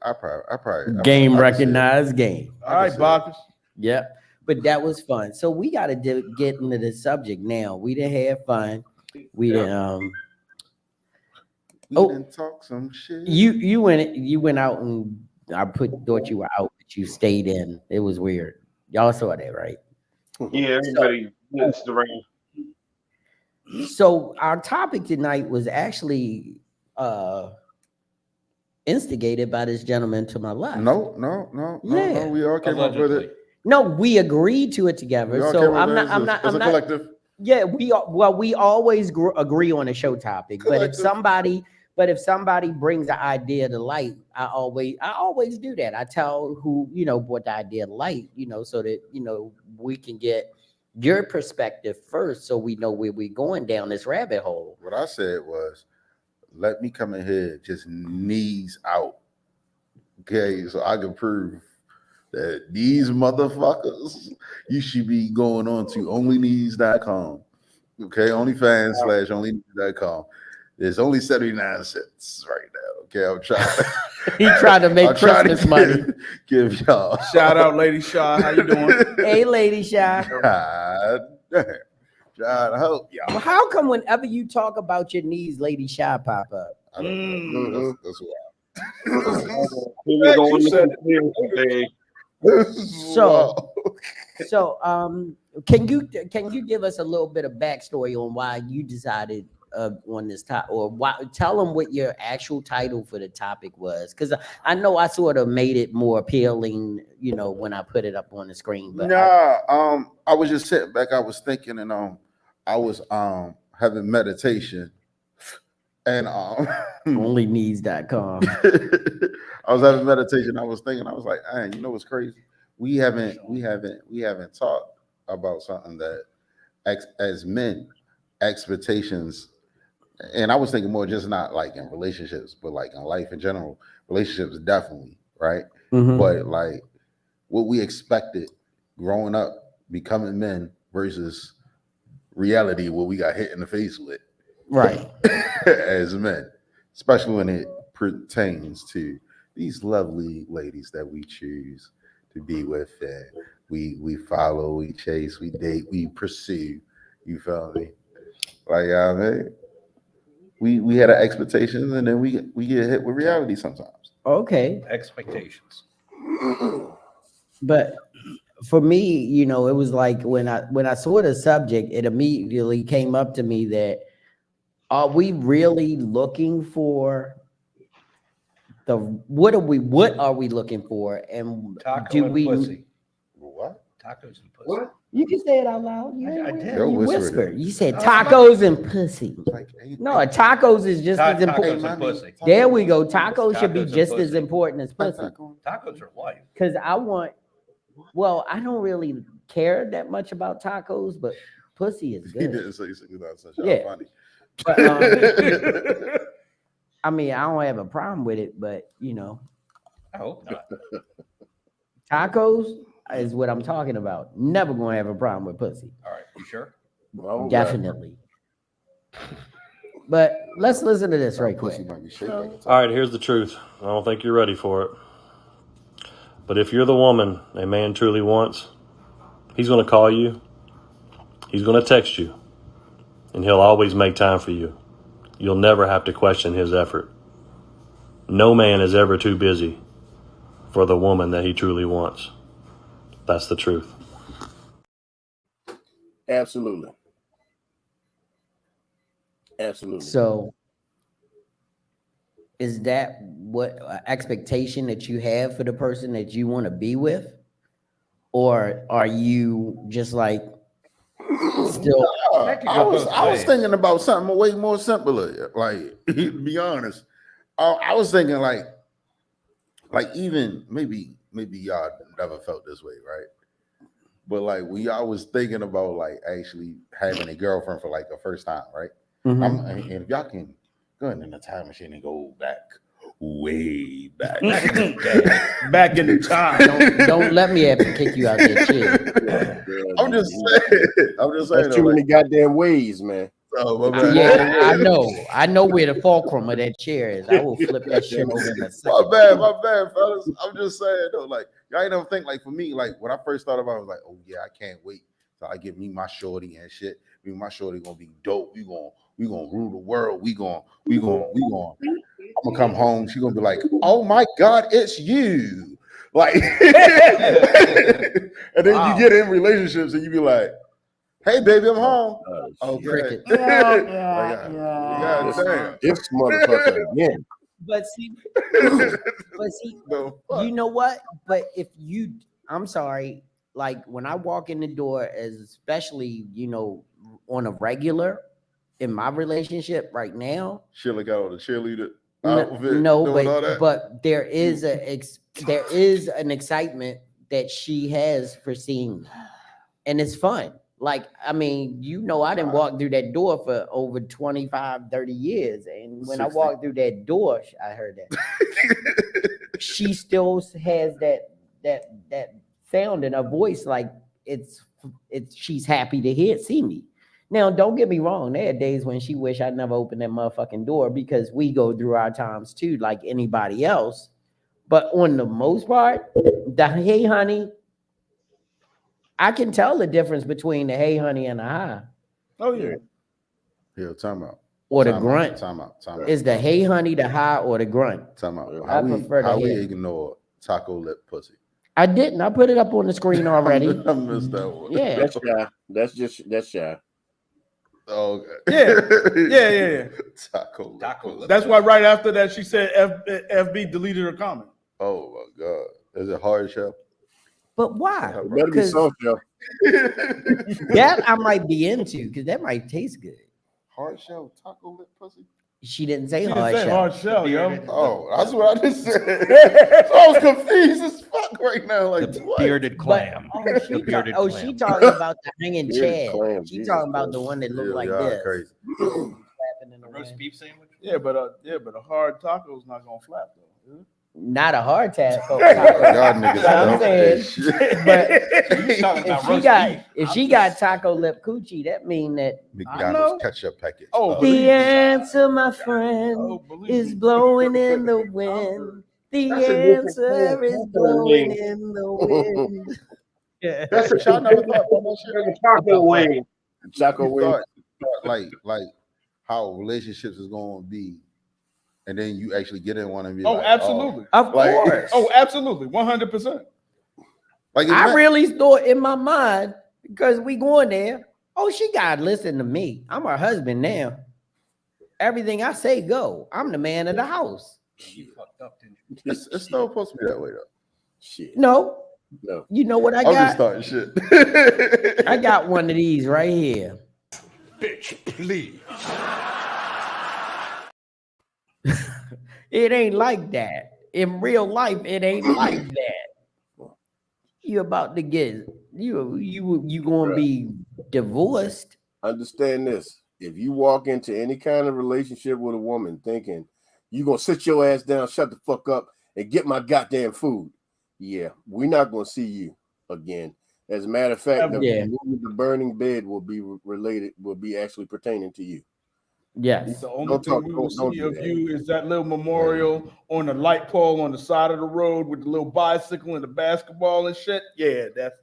I probably Game recognized game. All right, Bacchus. Yep. But that was fun. So we got to get into the subject now. We didn't have fun. We didn't. We didn't talk some shit. You went out and I thought you were out, but you stayed in. It was weird. Y'all saw that, right? Yeah, everybody danced around. So our topic tonight was actually instigated by this gentleman to my left. No. Yeah. We all came up with it. No, we agreed to it together. So I'm not. As a collective. Yeah, we always agree on a show topic. Collective. But if somebody brings the idea to light, I always do that. I tell who brought the idea to light, so that we can get your perspective first, so we know where we're going down this rabbit hole. What I said was, let me come in here just knees out, okay, so I can prove that these motherfuckers, you should be going on to onlyknees.com, okay, OnlyFans/onlyknees.com. There's only 79 cents right now. Okay, I'm trying. He tried to make Christmas money. Give y'all. Shout out, Lady Shaw. How you doing? Hey, Lady Shaw. God damn. Trying to help y'all. Well, how come whenever you talk about your knees, Lady Shaw pop up? I don't know. That's So, can you give us a little bit of backstory on why you decided on this topic, or tell them what your actual title for the topic was? Because I know I sort of made it more appealing, when I put it up on the screen. But I was just sitting back. I was thinking, and I was having meditation, and onlyknees.com. I was having meditation. I was thinking, I was like, man, you know what's crazy? We haven't talked about something that as men, expectations. And I was thinking more just not like in relationships, but like in life in general. Relationships definitely, right? Mm-hmm. But like what we expected growing up, becoming men versus reality, what we got hit in the face with. Right. As men, especially when it pertains to these lovely ladies that we choose to be with, and we follow, we chase, we date, we pursue. You feel me? Like, I mean, we had an expectation, and then we get hit with reality sometimes. Okay. Expectations. But for me, it was like when I saw the subject, it immediately came up to me that, are we really looking for what are we looking for? And Taco and pussy. What? Tacos and pussy. What? You can say it out loud. I did. You whispered. You said tacos and pussy. No, tacos is just as important. Tacos and pussy. There we go. Tacos should be Tacos and just as pussy. important as pussy. Tacos are life. Because I don't really care that much about tacos, but pussy is He good. didn't say that's Yeah. funny. But, I mean, I don't have a problem with it, but I hope not. tacos is what I'm talking about. Never gonna have a problem with pussy. All right, you sure? Well, Definitely. But let's listen to this right quick. Pussy might be shaped like a taco. All right, here's the truth. I don't think you're ready for it. But if you're the woman a man truly wants, he's going to call you, he's going to text you, and he'll always make time for you. You'll never have to question his effort. No man is ever too busy for the woman that he truly wants. That's the truth. absolutely. Absolutely. So is that what expectation that you have for the person that you want to be with? Or are you just like still That could I go was both I was ways. thinking about something way more simpler. Like, to be honest, I was thinking like even maybe y'all never felt this way, right? But like we always thinking about like actually having a girlfriend for like the first time, right? Mhm. And if y'all can go in the time machine and go back, way back. Back in the time. Don't let me have to kick you out that chair. I'm just saying. That's Though, too like, many goddamn ways, man. oh, my bad. Yeah, I know where the fulcrum of that chair is. I will flip that shit over in a My second. bad, fellas. I'm just saying though, like y'all ain't never think like for me, like when I first thought about it, I was like, oh yeah, I can't wait till I get me my shorty and shit. Me and my shorty gonna be dope. We gonna rule the world. We gonna I'm gonna come home. She gonna be like, oh my God, it's you. Like and then Wow. you get in relationships and you be like, hey baby, I'm home. Okay. Cricket. Like, God damn. This motherfucker again. But see, No, fuck. you know what? But if you, I'm sorry, like when I walk in the door, as especially, on a regular in my relationship right now, She'll got on the cheerleader no, outfit. no, doing all that. but there is there is an excitement that she has for seeing me, and it's fun. Like, I mean, I didn't walk through that door for over 25, 30 years. And when 60. I walked through that door, I heard that. She still has that sound in her voice, like it's she's happy to see me. Now, don't get me wrong, there are days when she wish I never opened that motherfucking door, because we go through our times too, like anybody else. But on the most part, the hey honey, I can tell the difference between the hey honey and the hi. Oh yeah. Yeah, time out. Or the Time out, grunt. Time out. Is the hey honey, the hi, or the grunt? Time out. I prefer the How we hey. ignore taco lip pussy? I didn't. I put it up on the screen already. I missed that one. Yeah. That's shy. That's shy. Oh, okay. Yeah. Taco lip. That's why right after that she said FB deleted her comment. Oh my God. Is it hard shell? But why? It better be Because soft, yo. that I might be into, because that might taste good. Hard shell taco lip pussy? She didn't say She didn't hard say shell. hard shell, yo. Oh, that's what I just said. So I was confused as fuck right now. Like, The what? bearded clam. She bearded she clam. talking about the hanging Bearded Chad. clam, She Jesus talking about Christ. the one that looked Yeah, like y'all this. crazy. Flapping in the Roast wind. beef sandwich. Yeah, but a hard taco's not gonna flap though. Not a hard tap. Y'all niggas I'm dumb saying, as shit. but He's talking if about she roast got beef. if she got taco lip coochie, that mean that McDonald's ketchup package. Oh, the believe me. answer, my friend, Oh, believe is me. blowing in the wind. The That's a different answer kind is of taco blowing wing. in the wind. Yeah. That's a Y'all never thought about that shit? different taco wing. Choco You wing. thought like how relationships is going to be, and then you actually get in one and be Oh, like, absolutely. Of Like- course. Oh, absolutely. 100%. like I really thought in my mind, because we going there, oh, she got to listen to me. I'm her husband now. Everything I say go. I'm the man of the house. You fucked up, didn't you? it's still supposed to be that way though. Shit. No. No. You know what I I'm just got? starting shit. I got one of these right here. Bitch, please. It ain't like that. In real life, it ain't like that. You about to get you gonna be divorced. Understand this. If you walk into any kind of relationship with a woman thinking you gonna sit your ass down, shut the fuck up, and get my goddamn food, yeah, we're not gonna see you again. As a matter of fact, Yeah. the burning bed will be actually pertaining to you. Yes. The only Don't thing talk- we will don't see do of that. you is that little memorial on the light pole on the side of the road with the little bicycle and the basketball and shit. Yeah, that's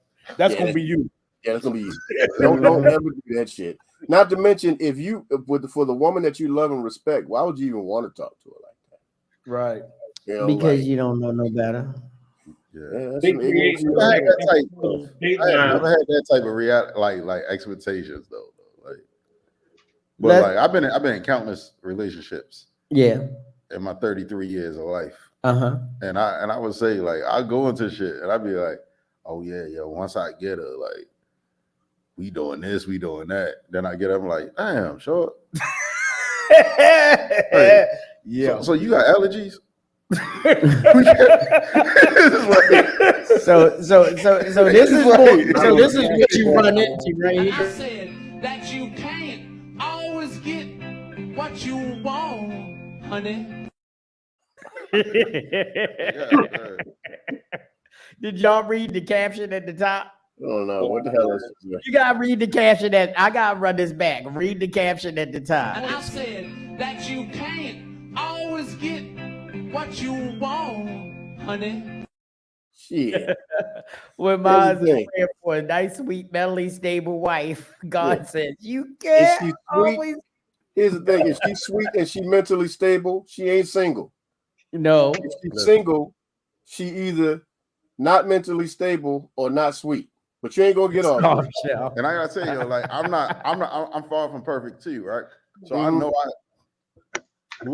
Yeah, gonna be you. Yeah, that's gonna be you. Don't ever do that shit. Not to mention, for the woman that you love and respect, why would you even want to talk to her like that? Right. You know, Because like, you don't know no better. Yeah. that's They some ignorant create shit. I had that type of, I Dateline. never had that type of reality, like expectations though. Like, but Let- like I've been in countless relationships Yeah. in my 33 years of life, Uh-huh. and I would say like I go into shit and I'd be like, oh yeah, once I get her, like we doing this, we doing that. Then I get up, I'm like, damn, sure. Yeah. So you got allergies? So this is what you run into right I here. said that you can't always get what you want, honey. Did y'all read the caption at the top? I don't know what the hell is this? You gotta read the caption I gotta run this back. Read the caption at the top. And I said that you can't always get what you want, honey. Shit. When mine's Here's the thing. praying for a nice, sweet, mentally stable wife, God Yeah. says you Is can't she sweet? always. Here's the thing: if she's sweet and she mentally stable, she ain't single. No, If she's single, she either not mentally stable or not sweet. But you ain't gonna get off. oh, Shell. And I gotta tell you, like, I'm far from perfect too, right? So I Mhm. know the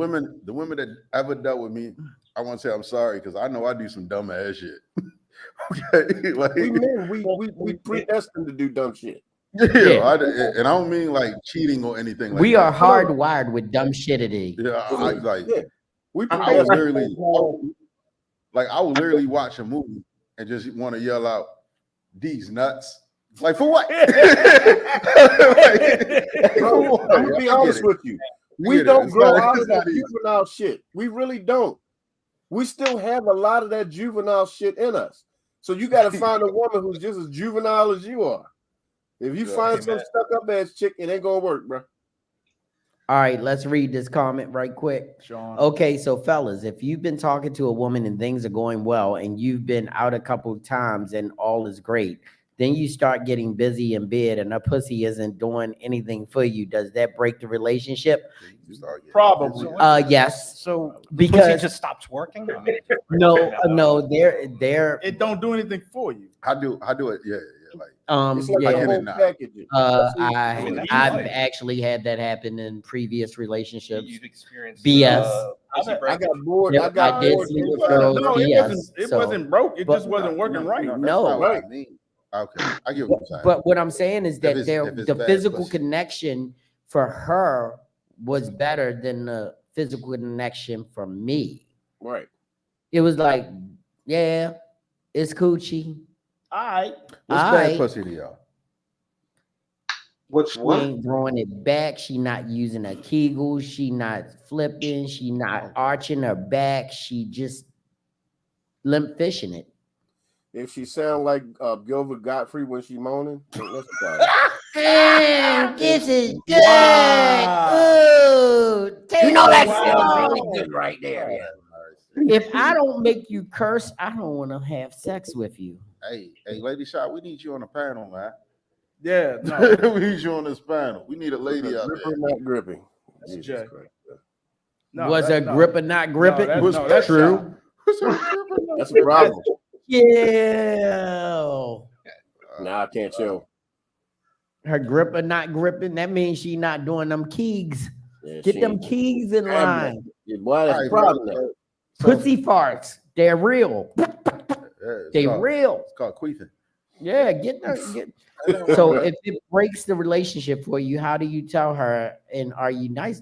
women that ever dealt with me, I want to say I'm sorry because I know I do some dumb ass shit. Okay, like, We men, we predestined to do dumb shit. yeah, Yeah. and I don't mean like cheating or anything. Like We that. are hardwired with dumb shitity. Yeah, I like. Yeah. We I would predestined. literally, I would literally watch a movie and just want to yell out, "These nuts!" Like for what? Bro, I'm gonna be honest with you. We don't grow out of that juvenile shit. We really don't. We still have a lot of that juvenile shit in us. So you got to find a woman who's just as juvenile as you are. If you find some stuck up ass chick, it ain't gonna work, bro. All right, let's read this comment right quick. Sean. Okay, so fellas, if you've been talking to a woman and things are going well and you've been out a couple of times and all is great, then you start getting busy in bed and her pussy isn't doing anything for you. Does that break the relationship? Probably. Yes. So Pussy Because just stops working. no, they're it don't do anything for you. I do it. Yeah, like It's like yeah. a whole now. package. I've actually had that happen in previous relationships. You've experienced BS. I got bored. Yep, I got I did bored. sleep with It girls. wasn't, BS. it So- wasn't broke. It but- just wasn't working right. That's No. not what Right. I mean. Okay, I get what you're saying. But what I'm saying is that If it's the bad physical pussy. connection for her was better than the physical connection for me. Right. It was like, yeah, it's coochie. All right. What's All bad right. pussy to y'all? What's She what? ain't throwing it back. She not using her kegels. She not flipping. She not arching her back. She just limp fishing it. If she sound like Gilbert Gottfried when she moaning, then that's the problem. This is good. Wow. Ooh, you know that Wow. sounds really good right there. If I don't make you curse, I don't want to have sex with you. Hey, Lady Shot, we need you on the panel, man. Yeah. No. We need you on this panel. We need a lady out Gripper, there. not gripping. That's Jesus Jay. Christ. No, Was a no. gripper not gripping? No, Was that's true. That's a problem. Yeah. Nah, I can't chill. Her gripper not gripping. That means she not doing them keys. Yeah, Get she them ain't- keys in line. Yeah, boy, that's a Alright, problem. bro. now. Pussy farts. They're real. Yeah, it's They called- real. It's called queefing. Yeah, get them. So if it breaks the relationship for you, how do you tell her? And are you nice?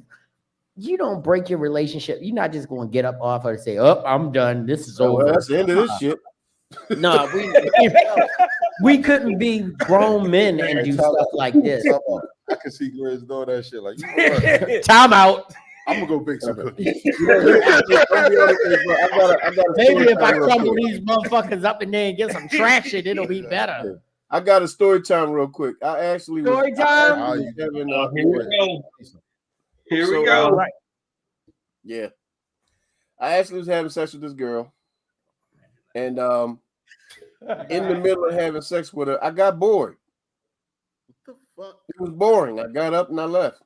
You don't break your relationship. You're not just going to get up off her and say, "Oh, I'm done. This is Well, over." that's the end of this shit. No, we couldn't be grown men and do stuff like this. I can see Grizz doing that shit. Like, you know what? Time out. I'm gonna go bake some cookies. Maybe if I crumble these motherfuckers up in there and get some traction, it'll be better. I got a story time real quick. I actually was, Story time? I actually was having, Here we go. Here we So, go. yeah. I actually was having sex with this girl. And in the middle of having sex with her, I got bored. What the fuck? It was boring. I got up and I left.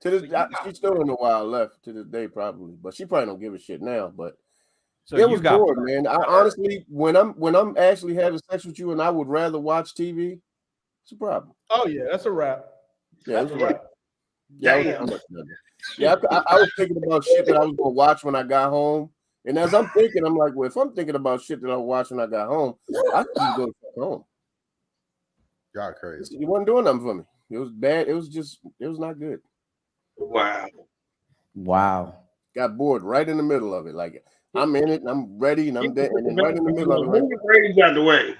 To this, she still don't know why I left to this day, probably, but she probably don't give a shit now. But So it you was got bored, man. I honestly, when I'm actually having sex with you, and I would rather watch TV, it's a problem. Oh yeah, that's a wrap. Yeah, That's it's a a wrap. wrap. Yeah, I was thinking about shit that I was gonna watch when I got home, and as I'm thinking, I'm like, well, if I'm thinking about shit that I watched when I got home, I can just go home. Y'all crazy. You wasn't doing nothing for me. It was bad. It was not good. Wow. Wow. Got bored right in the middle of it. Like I'm in it and I'm ready and I'm dead. And then right in the middle of it. Move the rage out the way.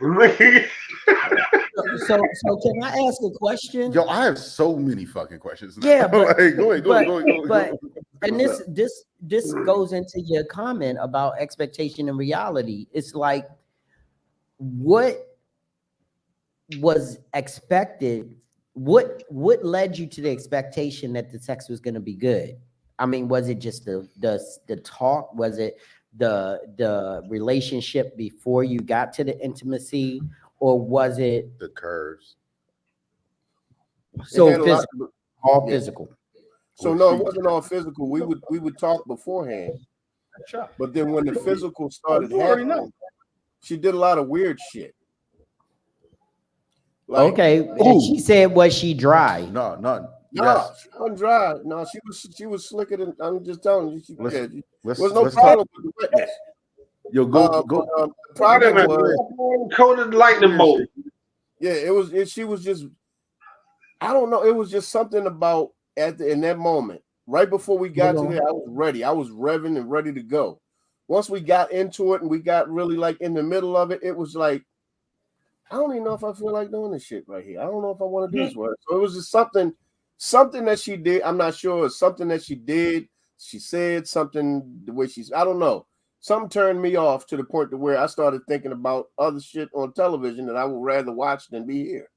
So can I ask a question? Yo, I have so many fucking questions. Now. Yeah, but Like, go ahead. but and this goes into your comment about expectation and reality. It's like what was expected, what led you to the expectation that the sex was going to be good? I mean, was it just the talk? Was it the relationship before you got to the intimacy, or was it the curves? so It had a lot physical, all physical? So no, it wasn't all physical. We would talk beforehand, but then when the physical started happening, she did a lot of weird shit. Like, Okay, and she said, was she dry? No, none. no, Yes. she wasn't dry. No, she was slicker than. I'm just telling you. There Let's was no talk. problem with the wetness. Yo, go. The problem was coated lightning bolt. Yeah, it was. She was just. I don't know. It was just something about in that moment, right before we got to there. I was ready. I was revving and ready to go. Once we got into it and we got really like in the middle of it, it was like, I don't even know if I feel like doing this shit right here. I don't know if I want to do this work. So it was just something that she did. I'm not sure. It's something that she did. She said something the way she's. I don't know. Something turned me off to the point to where I started thinking about other shit on television that I would rather watch than be here.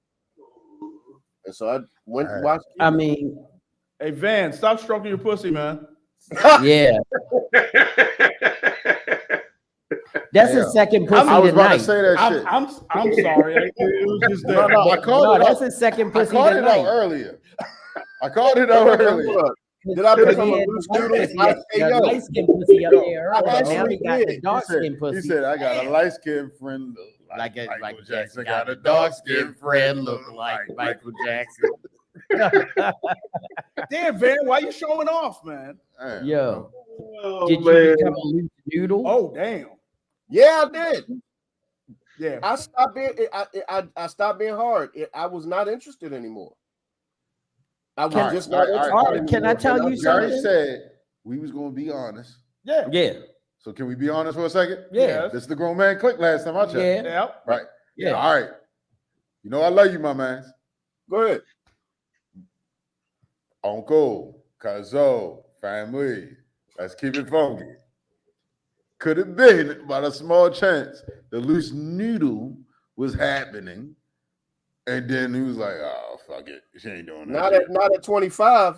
And so I went to watch. I mean, hey Van, stop stroking your pussy, man. Yeah. That's the second pussy I was about tonight. to say that shit. I'm sorry. It was just there. No, I called it that's out. the second I pussy called it tonight. out earlier. I called it out earlier. Did I become He a had loose the noodle? the light skin pussy up there earlier. Now actually he got the did. dark skin pussy. He said, I got a light skinned friend. like Michael Jackson got a dark skinned friend look like Michael Jackson. Damn, Van, why you showing off, man? Damn, Yo, Oh, did you man. become a loose noodle? Oh, damn. Yeah, I did. Yeah. I stopped being. I stopped being hard. I was not interested anymore. I was just not interested. Can I tell you You already something? said we was going to be honest. Yeah. Yeah. So can we be honest for a second? Yeah. This is the grown man click last time I checked. Yeah. Yeah. Right. Yeah. All right. You know I love you, my man. Go ahead. Uncle, Kazo, family. Let's keep it funky. Could have been, by a small chance, the loose noodle was happening. And then he was like, oh, fuck it. She ain't doing that. Not at 25.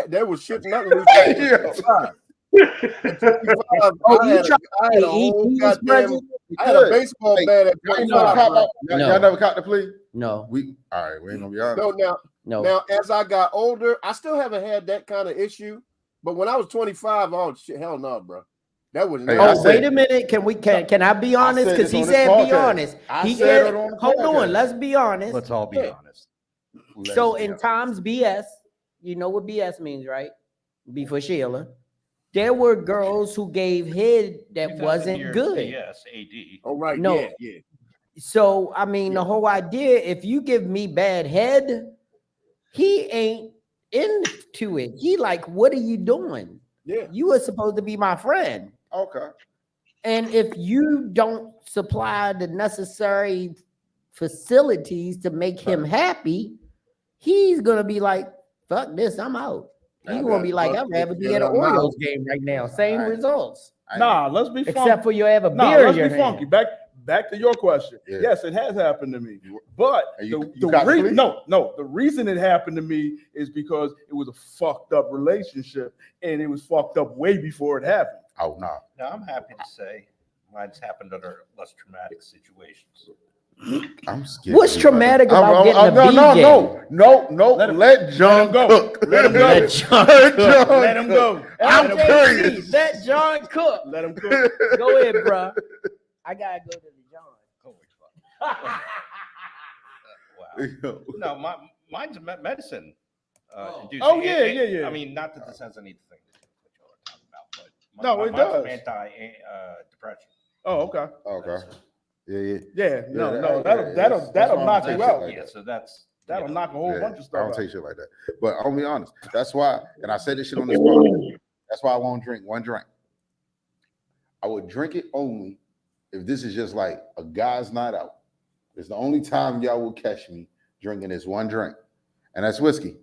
There was shit nothing loose at 25. At 25, Oh, you tried I had a whole ET goddamn. president? I had a baseball bat at Y'all 25. never caught the plea? No. All right, we ain't gonna be honest. No, now as I got older, I still haven't had that kind of issue. But when I was 25, oh shit, hell no, bro. That was Hey, not. Oh, wait a minute. Can I be honest? said Because this he on this said be podcast. honest. I He said said, it on the hold podcast. on, let's be honest. Let's all be honest. So in times BS, you know what BS means, right? B for Sheila. There were girls who gave head that wasn't good. Yes, AD. Oh, right. No. Yeah. So I mean, the whole idea, if you give me bad head, he ain't into it. He like, what are you doing? Yeah. You were supposed to be my friend. Okay. And if you don't supply the necessary facilities to make him happy, he's gonna be like, fuck this, I'm out. He's gonna be like, I'd rather be at an Orioles game right now. Same results. Nah, let's be funky. Except for you have a Nah, beer in let's your be hand. funky. Back to your question. Yeah. Yes, it has happened to me. But You the got the plea? reason, the reason it happened to me is because it was a fucked up relationship, and it was fucked up way before it happened. Oh no. Now, I'm happy to say mine's happened under less traumatic situations. I'm scared. What's traumatic about getting a BJ? No. Let John go. cook. Let him go. Let John John Let him go. I'm Let him go. curious. Let John cook. Let him cook. Go ahead, bro. I gotta go to the John. Holy fuck. Wow. No, mine's medicine. Induced. Oh, yeah. I mean, not that this has anything to do with what y'all are talking about, but No, it mine's does. Anti-depression. Oh, okay. Okay. Yeah, no, that- that'll that's why I knock don't you take shit out. like Yeah, that. so that's That'll knock a whole bunch of I stuff don't out. take shit like that. But I'll be honest. That's why, and I said this shit on this podcast. That's why I won't drink one drink. I would drink it only if this is just like a guy's night out. It's the only time y'all will catch me drinking this one drink, and that's whiskey.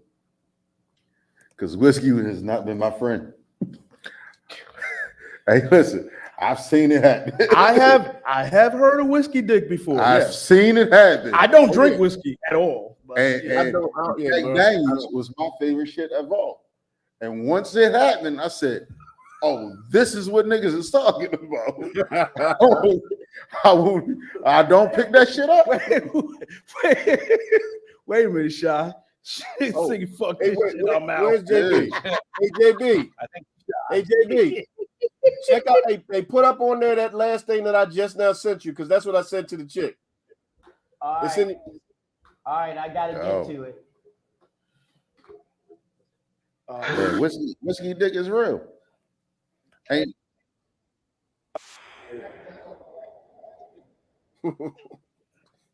Because whiskey has not been my friend. Hey, listen, I've seen it happen. I have heard of whiskey dick before. I've Yes. seen it happen. I don't drink whiskey at all. But And, yeah. and yeah, Jack bro. Daniels was my favorite shit of all. And once it happened, I said, "Oh, this is what niggas is talking about." I don't pick that shit up. Wait a minute, Shy. Oh, Singing fuck Hey, this wait, shit out my where's mouth. JB? Hey, JB. I think Hey, JB. Check out. Hey, put up on there that last thing that I just now sent you, because that's what I sent to the chick. All It's right, in. all right, I gotta Oh. get to it. Yeah, whiskey dick is real. Ain't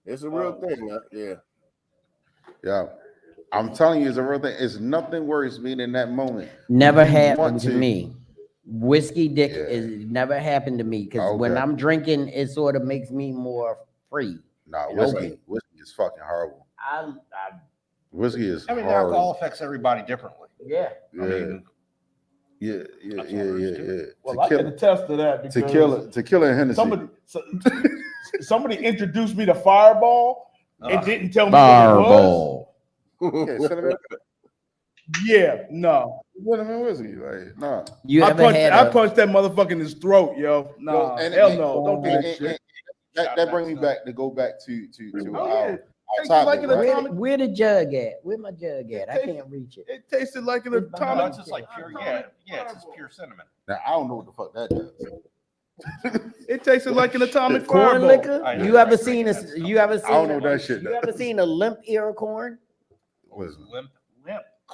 It's a real thing. Yeah. yeah. I'm telling you, it's a real thing. It's nothing worse being in that moment. Never You happened want to to- me. Whiskey dick Yeah. is never happened to me because when Okay. I'm drinking, it sort of makes me more free. Nah, And whiskey is fucking horrible. I Whiskey is I mean, horrible. alcohol affects everybody differently. yeah. Yeah, I mean, yeah. That's all there is to Well, I can attest to that because Tequila and Hennessy. somebody introduced me to Fireball and didn't tell me what it was. Fireball. Yeah, cinnamon, Yeah, no. cinnamon whiskey. Like, nah. You I ever had I a, punched that motherfucker in his throat, yo. Nah, And- hell and- no. Don't do and- that and- shit. and that brings me back to go back to Oh, our, yeah. our Tastes like topic, an right? atomic- where the jug at? Where my jug at? I It can't reach it. It tasted like an It's no, atomic. it's just like pure, it's just pure cinnamon. Now I don't know what the fuck that does. It tasted like an atomic Corn fireball. liquor? I know, You ever right, seen right, a? that's You ever something. seen? I don't know that shit. You ever seen a limp ear of corn? Listen, Limp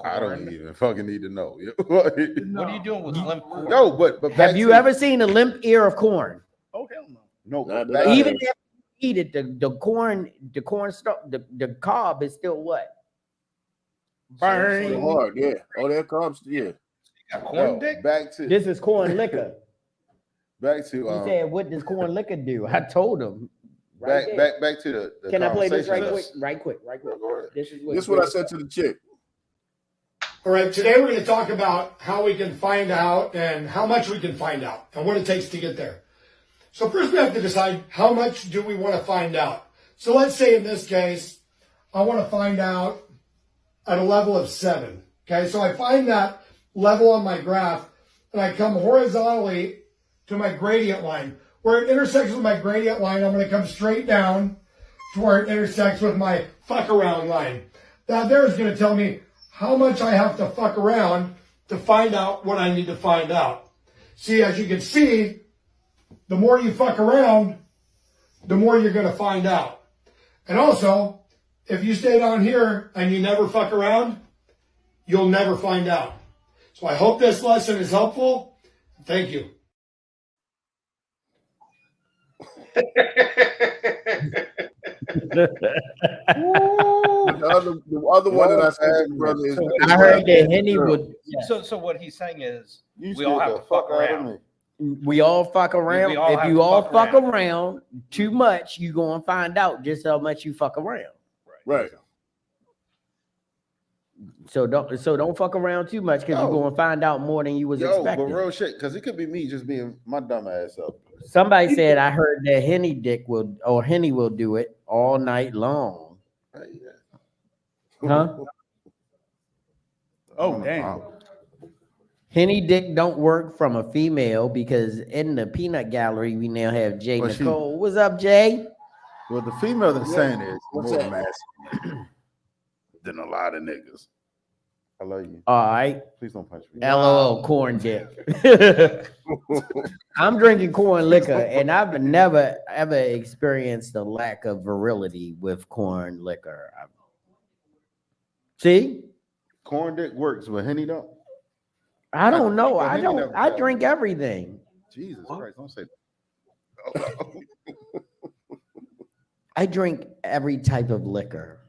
I don't corn. even fucking need to know. What are you doing with limp corn? No, but back Have you to- ever seen a limp ear of corn? Oh hell no. No, Nah, back- that- Even if you eat it, the corn stuff, the cob is still what? Burn. So hard, yeah. Oh, that carbs, yeah. You got corn no, dick? back to This is corn liquor. back to He said, "What does corn liquor do?" I told him. Right there. back to the Can I play this right conversation. quick? Right quick. Go ahead. This is This is what I said to the chick. All right, today we're going to talk about how we can find out and how much we can find out and what it takes to get there. So first we have to decide how much do we want to find out. So let's say in this case, I want to find out at a level of 7. Okay, so I find that level on my graph and I come horizontally to my gradient line. Where it intersects with my gradient line, I'm going to come straight down to where it intersects with my fuck around line. That there is going to tell me how much I have to fuck around to find out what I need to find out. See, as you can see, the more you fuck around, the more you're going to find out. And also, if you stay down here and you never fuck around, you'll never find out. So I hope this lesson is helpful. Thank you. The other one that I said to the brother is. I heard that Henny would. So what he's saying is You we all scared have the to fuck fuck out of around. me. We all fuck around. We all If have you to all fuck fuck around. around too much, you gonna find out just how much you fuck around. Right. So don't fuck around too much because Yo. you're gonna find out more than you was Yo, but expecting. real shit, because it could be me just being my dumb ass up. Somebody said I heard that Henny will do it all night long. Right, yeah. Huh? Oh, damn. Henny dick don't work from a female because in the peanut gallery we now have Jay Well, she- Nicole. What's up, Jay? Well, the female that's saying is What's more that? masculine than a lot of niggas. I love you. All right. Please don't punch me. LOL, corn dick. I'm drinking corn liquor, and I've never ever experienced a lack of virility with corn liquor. See, Corn dick works, but Henny don't. I don't know. Well, I Henny don't. never I tried drink everything. Jesus Christ, don't say that. I drink every type of liquor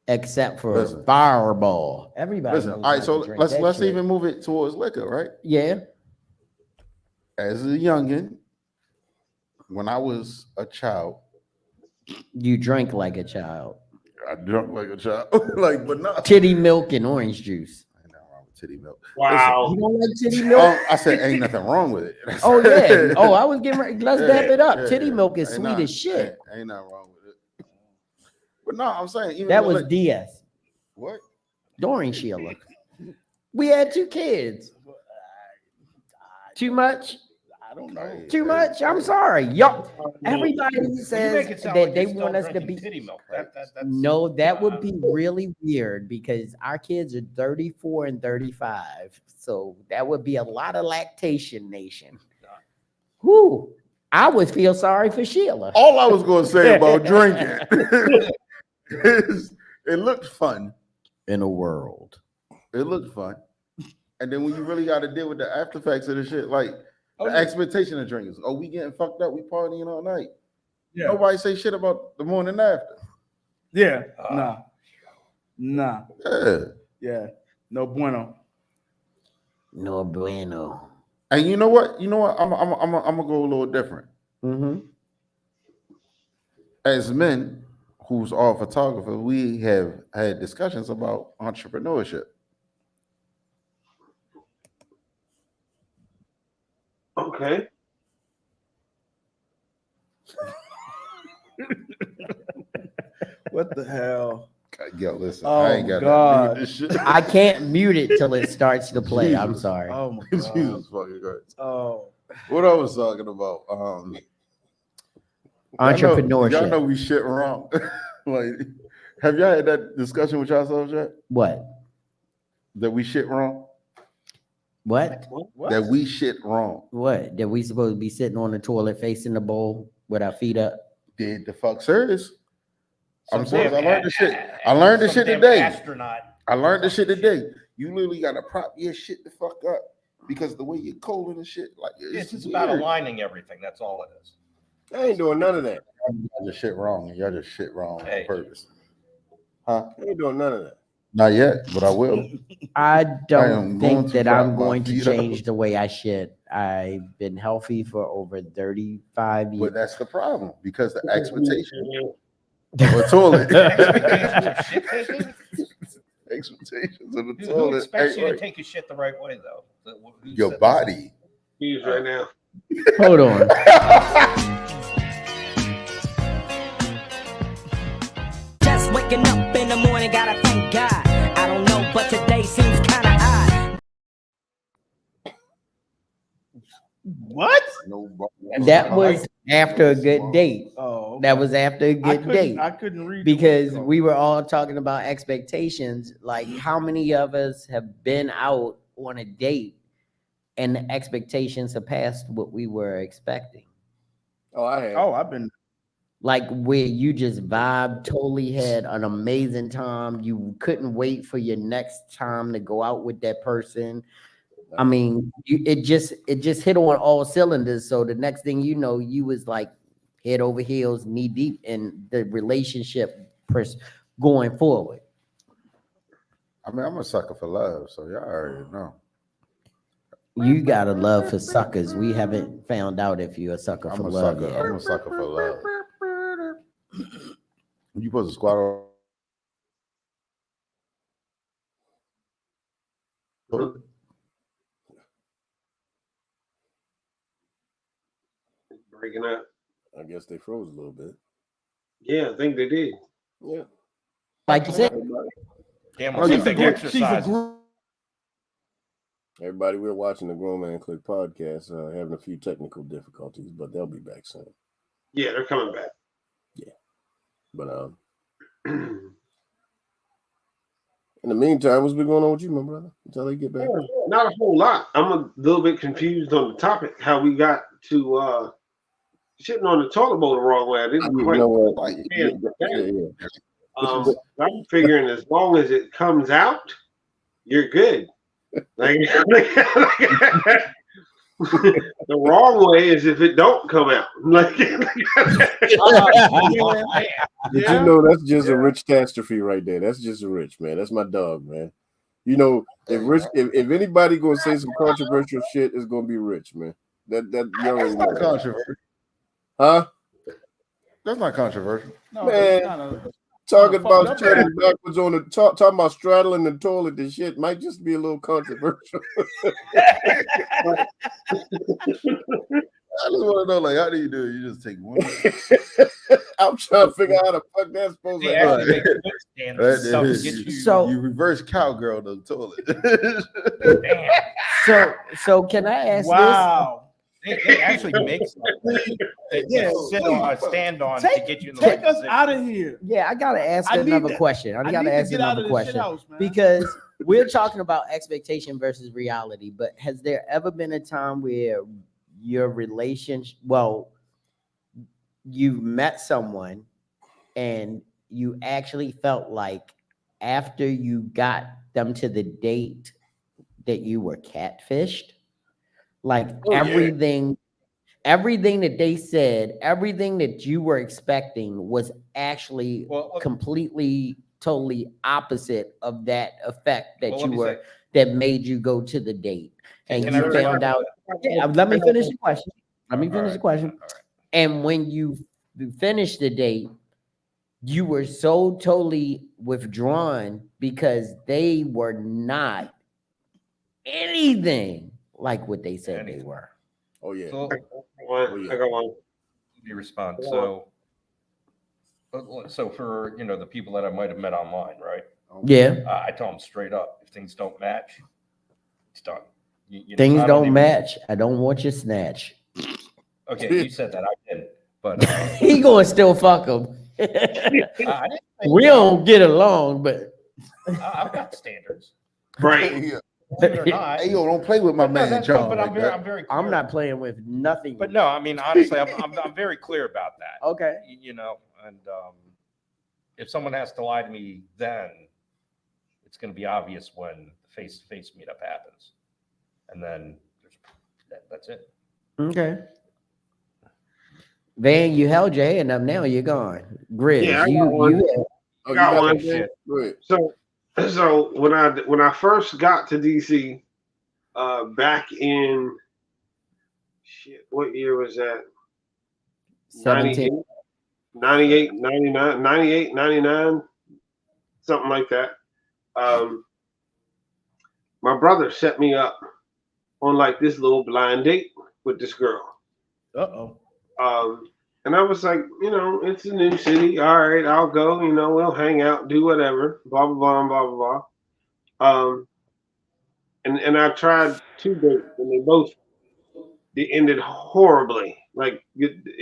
except for Listen. Fireball. Everybody Listen, knows all right, not so to drink let's that shit. even move it towards liquor, right? Yeah. As a youngin, when I was a child, You drink like a child. I drunk like a child. Like, but not Titty milk and orange juice. ain't nothing wrong with titty milk. Wow. You don't like titty Listen, milk? I said ain't nothing wrong with it. Oh yeah. Oh, I was getting ready. Let's dab it up. Yeah, Titty yeah. milk is Ain't sweet nothing- as shit. Ain't nothing wrong with it. But no, I'm saying even That the was liquor- DS what? during Sheila. We had 2 kids. Too much? I don't know. Too much? I'm sorry. Y'all, everybody You make says it sound that like they you're still want us to drinking be. titty milk. That's No, that would be really weird because our kids are 34 and 35. So that would be a lot of lactation nation. Whoo. I would feel sorry for Sheila. All I was gonna say about drinking is it looked fun. In a world. It looked fun. And then when you really got to deal with the after effects of the shit, like Oh, the yeah. expectation of drinkers. Oh, we getting fucked up, we partying all night. Yeah. Nobody say shit about the morning after. Yeah. Nah. Yeah. Yeah. No bueno. No bueno. And you know what? I'm gonna go a little different. Mm-hmm. As men who's all photographers, we have had discussions about entrepreneurship. Okay. What the hell? Yo, listen, Oh, I ain't got God. to do this shit. I can't mute it till it starts to play. I'm Jesus. sorry. Oh my Jesus god. fucking Christ. Oh. What I was talking about? Entrepreneurship. Y'all know we shit wrong. Like, have y'all had that discussion with yourselves yet? What? That we shit wrong? What? What? That we shit wrong. What? That we supposed to be sitting on the toilet facing the bowl with our feet up? Did the fuck serious? I'm Some serious. I damn learned the shit. I some learned the shit damn today. Astronaut. I learned the shit today. You literally gotta prop your shit the fuck up because the way you're colon and shit, like It's it's about weird. aligning everything. That's all it is. I ain't doing none of that. Y'all just shit wrong, and y'all just shit wrong Hey. on purpose. Huh? I ain't doing none of that. Not yet, but I will. I am don't going think to that prop I'm my going to feet up. change the way I shit. I've been healthy for over 35 But years. that's the problem because the expectation of a toilet, Expectations of shit taking? expectations of the Who toilet, expects ain't you to right. take your shit the right way, though? Who Your said- body. He's right now. Hold on. Just waking up in the morning, gotta thank God. I don't know, but today seems kinda odd. What? That was after a good date. Oh. That was after a I good couldn't, date. I couldn't read the Because window. we were all talking about expectations. Like, how many of us have been out on a date and the expectations surpassed what we were expecting? Oh, I have. Oh, I've been. Like, where you just vibe, totally had an amazing time. You couldn't wait for your next time to go out with that person. I mean, it just hit on all cylinders. So the next thing you know, you was like head over heels, knee deep in the relationship going forward. I mean, I'm a sucker for love, so y'all already know. You got a love for suckers. We haven't found out if you're a sucker I'm for a love sucker. yet. I'm a sucker for love. You supposed to squat over. Breaking up. I guess they froze a little bit. Yeah, I think they did. Yeah. Like you said, Damn, Oh, what's she's a a big gr- exercise? Everybody, we're watching the Grown Man Click podcast, having a few technical difficulties, but they'll be back soon. Yeah, they're coming back. But in the meantime, what's been going on with you, my brother? Until they get back. Not a whole lot. I'm a little bit confused on the topic, how we got to shitting on the toilet bowl the wrong way. I didn't You quite know what? understand that. Yeah. I'm figuring as long as it comes out, you're good. Like The wrong way is if it don't come out. Like, But you know, that's just a rich catastrophe right there. That's just a rich, man. That's my dog, man. You know, if anybody gonna say some controversial shit, it's gonna be Rich, man. That you already know. Controversial. Huh? That's not controversial. No, Man, talking fucked about up. turning backwards on the talking about straddling the toilet and shit might just be a little controversial. I just want to know, like, how do you do it? You just take one. I'm trying to figure out how the fuck that's supposed to happen. So- you reverse cowgirl the toilet. So can I ask Wow. They actually make something that you sit on, stand on to get you in the Take right us position. out of here. Yeah, I gotta ask I need another to- question. I I gotta need to ask get out another of this question shit house, man. because we're talking about expectation versus reality. But has there ever been a time where your relationship, you met someone and you actually felt like after you got them to the date that you were catfished? Like everything that they said, everything that you were expecting was actually completely, totally opposite of that effect that that made you go to the date. And you found out. Yeah, let me finish the question. And when you finished the date, you were so totally withdrawn because they were not anything like what they said they were. Oh yeah. So, I got one. Let me respond. So for the people that I might have met online, right? Yeah. I tell them straight up, if things don't match, it's done. Things don't match. I don't want your snatch. Okay, you said that. I didn't. But he gonna still fuck him. We don't get along, but I've got standards. Right. Hey, yo, don't play with my man, John. But I'm very clear. I'm not playing with nothing. But no, I mean, honestly, I'm very clear about that. Okay. And if someone has to lie to me, then it's going to be obvious when the face-to-face meetup happens, and then that's it. Okay. Van, you held your hand up. Now you're gone. Grizz, Yeah, I got one. So when I first got to DC, back in what year was that? 17. 98, 99, 98, 99, something like that. My brother set me up on like this little blind date with this girl. And I was like, it's a new city. All right, I'll go. We'll hang out, do whatever. Blah blah blah blah blah blah. And I tried 2 dates, and they ended horribly, like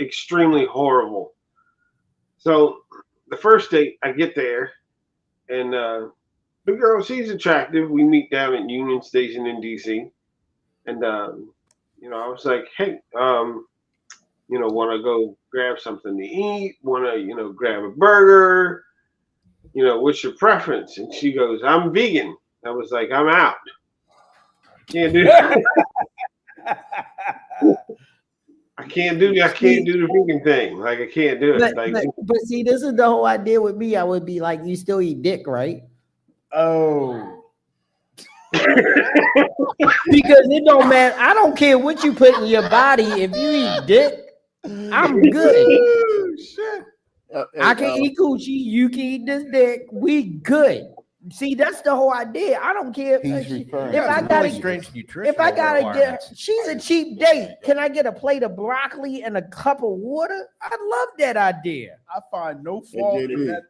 extremely horrible. So the first date, I get there, and the girl, she's attractive. We meet down at Union Station in DC, and I was like, hey, want to go grab something to eat? Want to, grab a burger? What's your preference? And she goes, I'm vegan. I was like, I'm out. Can't do that. I can't do the vegan thing. Like, I can't do it. But see, this is the whole idea with me. I would be like, you still eat dick, right? Oh. Because it don't matter. I don't care what you put in your body. If you eat dick, I'm good. Shit. I can eat coochie. You can eat this dick. We good. See, that's the whole idea. I don't care if I gotta get. She's a cheap date. Can I get a plate of broccoli and a cup of water? I love that idea. I find no fault in that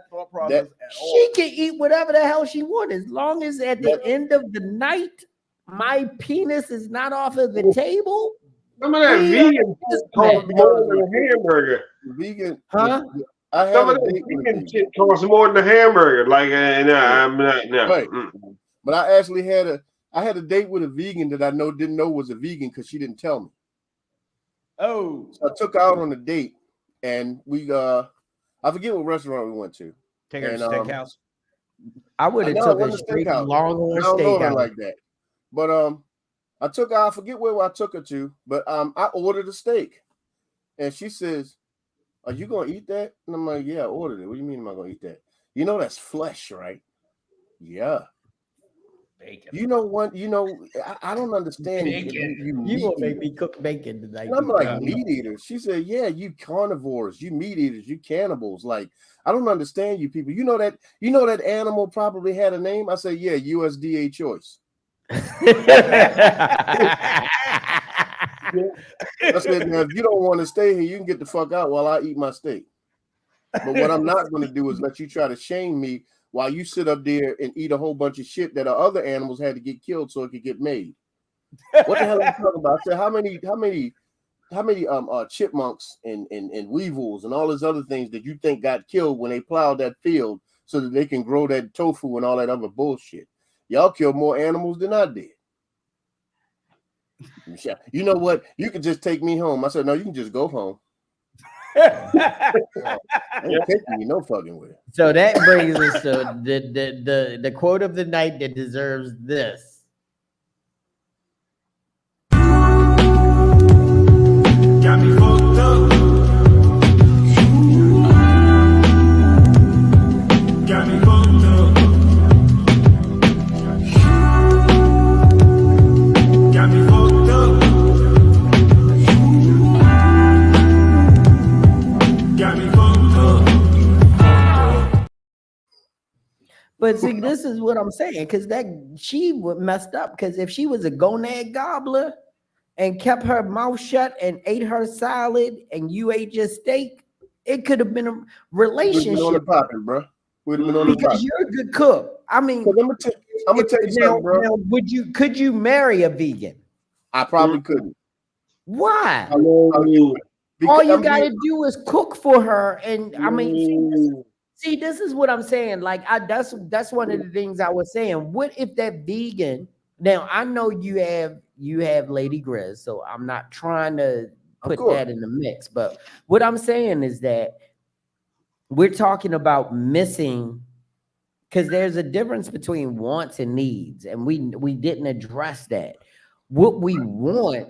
thought process at all. She can eat whatever the hell she wants as long as at the end of the night my penis is not off of the table. Some of that vegan shit costs more than a hamburger. Vegan, huh? Some of that vegan shit costs more than a hamburger. Like, I'm not. No. Right. But I actually had a date with a vegan that I didn't know was a vegan because she didn't tell me. Oh. So I took her out on a date, and we I forget what restaurant we went to. Take her to steakhouse. I would have took a straight Longhorn I don't know her steakhouse like that. But I forget where I took her to, but I ordered a steak. And she says, "Are you gonna eat that?" And I'm like, "Yeah, I ordered it. What do you mean am I gonna eat that? You know that's flesh, right?" "Yeah." Bacon. You know what? I don't understand Bacon. you You meat gonna make eaters. me cook bacon tonight? And I'm like, meat eaters. She said, "Yeah, you carnivores, you meat eaters, you cannibals. Like, I don't understand you people. You know that animal probably had a name." I said, "Yeah, USDA choice." I said, "Now, if you don't want to stay here, you can get the fuck out while I eat my steak. But what I'm not going to do is let you try to shame me while you sit up there and eat a whole bunch of shit that our other animals had to get killed so it could get made." What the hell are you talking about? I said, how many chipmunks and weevils and all these other things that you think got killed when they plowed that field so that they can grow that tofu and all that other bullshit? Y'all killed more animals than I did. You know what? You can just take me home. I said, "No, you can just go home. I ain't taking you no fucking way." So that brings us to the quote of the night that deserves this. Got me fucked up. Got me fucked up. Got me fucked up. Got me fucked up. But see, this is what I'm saying, because that she would messed up. Because if she was a gonad gobbler and kept her mouth shut and ate her salad and you ate your steak, it could have been a We'd relationship. have been on the popping, bro. We'd have been on the Because popping. you're a good cook. I mean, I'm gonna tell you something, bro. now, could you marry a vegan? I probably couldn't. Why? Hello. All you gotta do is cook for her, and I mean, see, this is what I'm saying. Like, that's one of the things I was saying. What if that vegan? Now I know you have Lady Grizz, so I'm not trying to put that in the mix. But what I'm saying is that we're talking about missing, because there's a difference between wants and needs, and we didn't address that. What we want